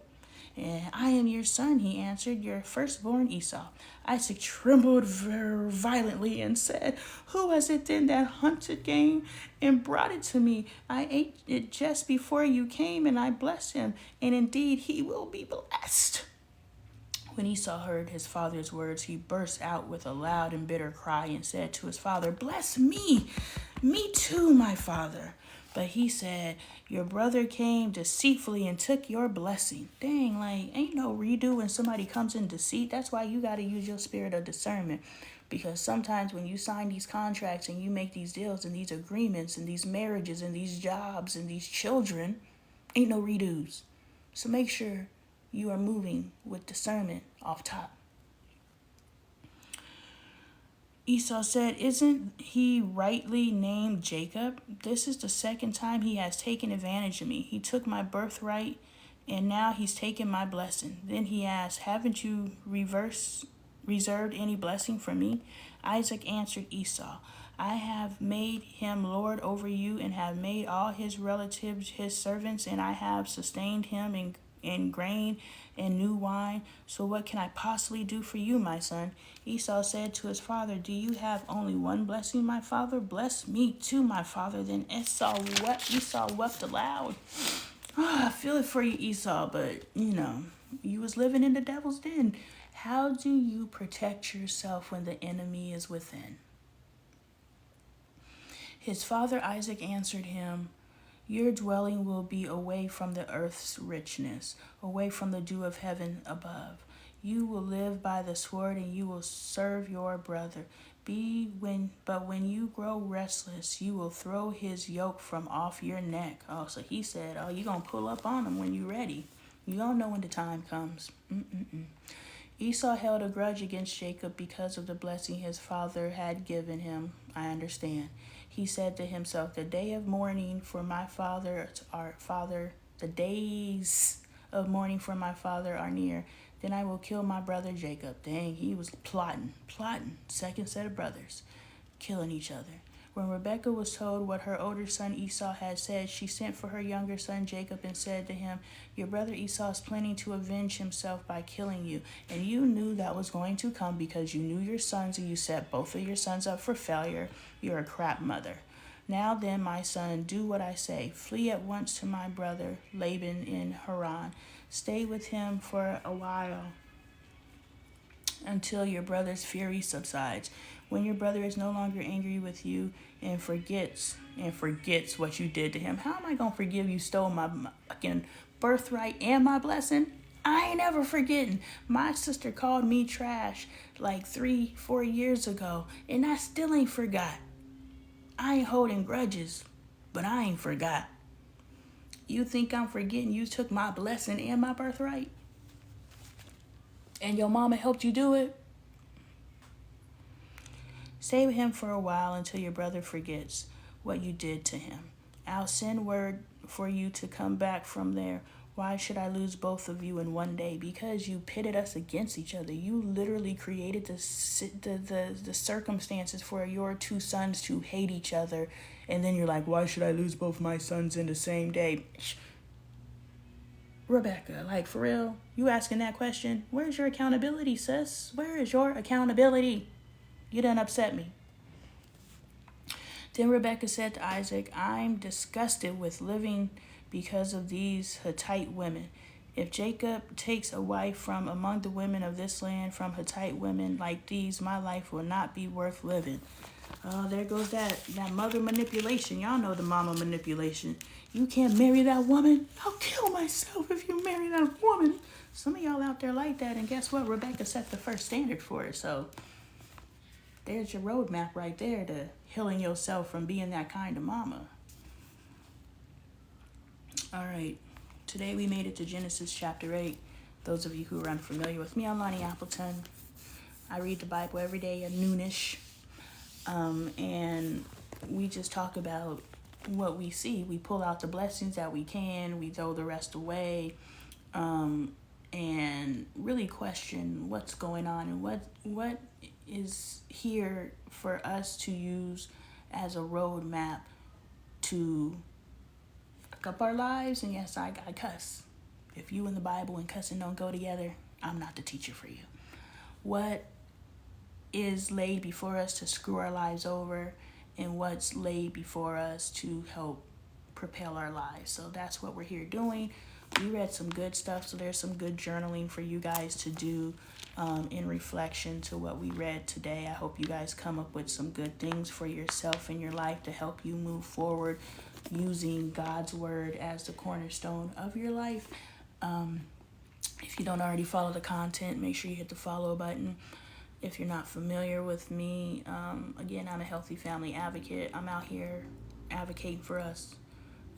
And I am your son, he answered, your firstborn Esau. Isaac trembled very violently and said, who was it then that hunted game and brought it to me? I ate it just before you came, and I blessed him, and indeed he will be blessed. When Esau heard his father's words, he burst out with a loud and bitter cry and said to his father, bless me too, my father. But he said, your brother came deceitfully and took your blessing. Dang, like, ain't no redo when somebody comes in deceit. That's why you got to use your spirit of discernment. Because sometimes when you sign these contracts and you make these deals and these agreements and these marriages and these jobs and these children, ain't no redos. So make sure you are moving with discernment off top. Esau said, "Isn't he rightly named Jacob? This is the second time he has taken advantage of me. He took my birthright, and now he's taken my blessing." Then he asked, "Haven't you reserved any blessing for me?" Isaac answered Esau, "I have made him lord over you, and have made all his relatives his servants, and I have sustained him in grain and new wine. So what can I possibly do for you, my son?" Esau said to his father, "Do you have only one blessing, my father? Bless me too, my father." Then Esau wept aloud. I feel it for you, Esau, but you was living in the devil's den. How do you protect yourself when the enemy is within? His father Isaac answered him, "Your dwelling will be away from the earth's richness, away from the dew of heaven above. You will live by the sword, and you will serve your brother. But when you grow restless, you will throw his yoke from off your neck." Oh, so he said, "Oh, you gonna pull up on him when you're ready. You don't know when the time comes." Esau held a grudge against Jacob because of the blessing his father had given him. I understand. He said to himself, "The day of mourning for my father the days of mourning for my father are near. Then I will kill my brother Jacob." Dang, he was plotting. Second set of brothers killing each other. When Rebekah was told what her older son Esau had said, she sent for her younger son Jacob and said to him, "Your brother Esau is planning to avenge himself by killing you. And you knew that was going to come because you knew your sons and you set both of your sons up for failure. You're a crap mother. Now then, my son, do what I say. Flee at once to my brother Laban in Haran. Stay with him for a while until your brother's fury subsides. When your brother is no longer angry with you and forgets what you did to him." How am I gonna forgive you stole my fucking birthright and my blessing? I ain't ever forgetting. My sister called me trash like 3-4 years ago, and I still ain't forgot. I ain't holding grudges, but I ain't forgot. You think I'm forgetting you took my blessing and my birthright? And your mama helped you do it? Stay with him for a while until your brother forgets what you did to him. I'll send word for you to come back from there. Why should I lose both of you in one day? Because you pitted us against each other. You literally created the circumstances for your two sons to hate each other. And then you're like, why should I lose both my sons in the same day? Rebecca, like, for real? You asking that question? Where's your accountability, sis? Where is your accountability? You done upset me. Then Rebekah said to Isaac, "I'm disgusted with living because of these Hittite women. If Jacob takes a wife from among the women of this land, from Hittite women like these, my life will not be worth living." Oh, there goes that mother manipulation. Y'all know the mama manipulation. You can't marry that woman? I'll kill myself if you marry that woman. Some of y'all out there like that, and guess what? Rebekah set the first standard for it, so there's your roadmap right there to healing yourself from being that kind of mama. All right. Today we made it to Genesis chapter 8. Those of you who are unfamiliar with me, I'm Lonnie Appleton. I read the Bible every day at noonish. And we just talk about what we see. We pull out the blessings that we can. We throw the rest away. And really question what's going on and what is here for us to use as a roadmap to fuck up our lives. And yes, I cuss. If you and the Bible and cussing don't go together, I'm not the teacher for you. What is laid before us to screw our lives over, and what's laid before us to help propel our lives. So that's what we're here doing. We read some good stuff, so there's some good journaling for you guys to do in reflection to what we read today. I hope you guys come up with some good things for yourself in your life to help you move forward using God's word as the cornerstone of your life. If you don't already follow the content, make sure you hit the follow button. If you're not familiar with me, again, I'm a healthy family advocate. I'm out here advocating for us.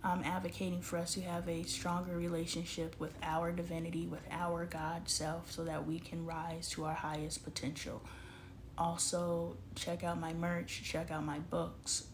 I'm advocating for us to have a stronger relationship with our divinity, with our God self, so that we can rise to our highest potential. Also, check out my merch, check out my books.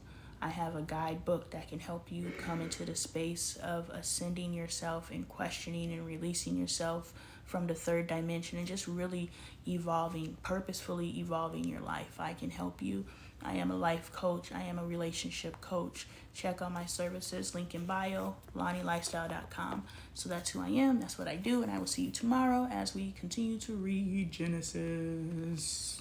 I have a guidebook that can help you come into the space of ascending yourself and questioning and releasing yourself from the third dimension and just really evolving, purposefully evolving your life. I can help you. I am a life coach. I am a relationship coach. Check out my services, link in bio, LonnieLifestyle.com. So that's who I am. That's what I do. And I will see you tomorrow as we continue to read Genesis.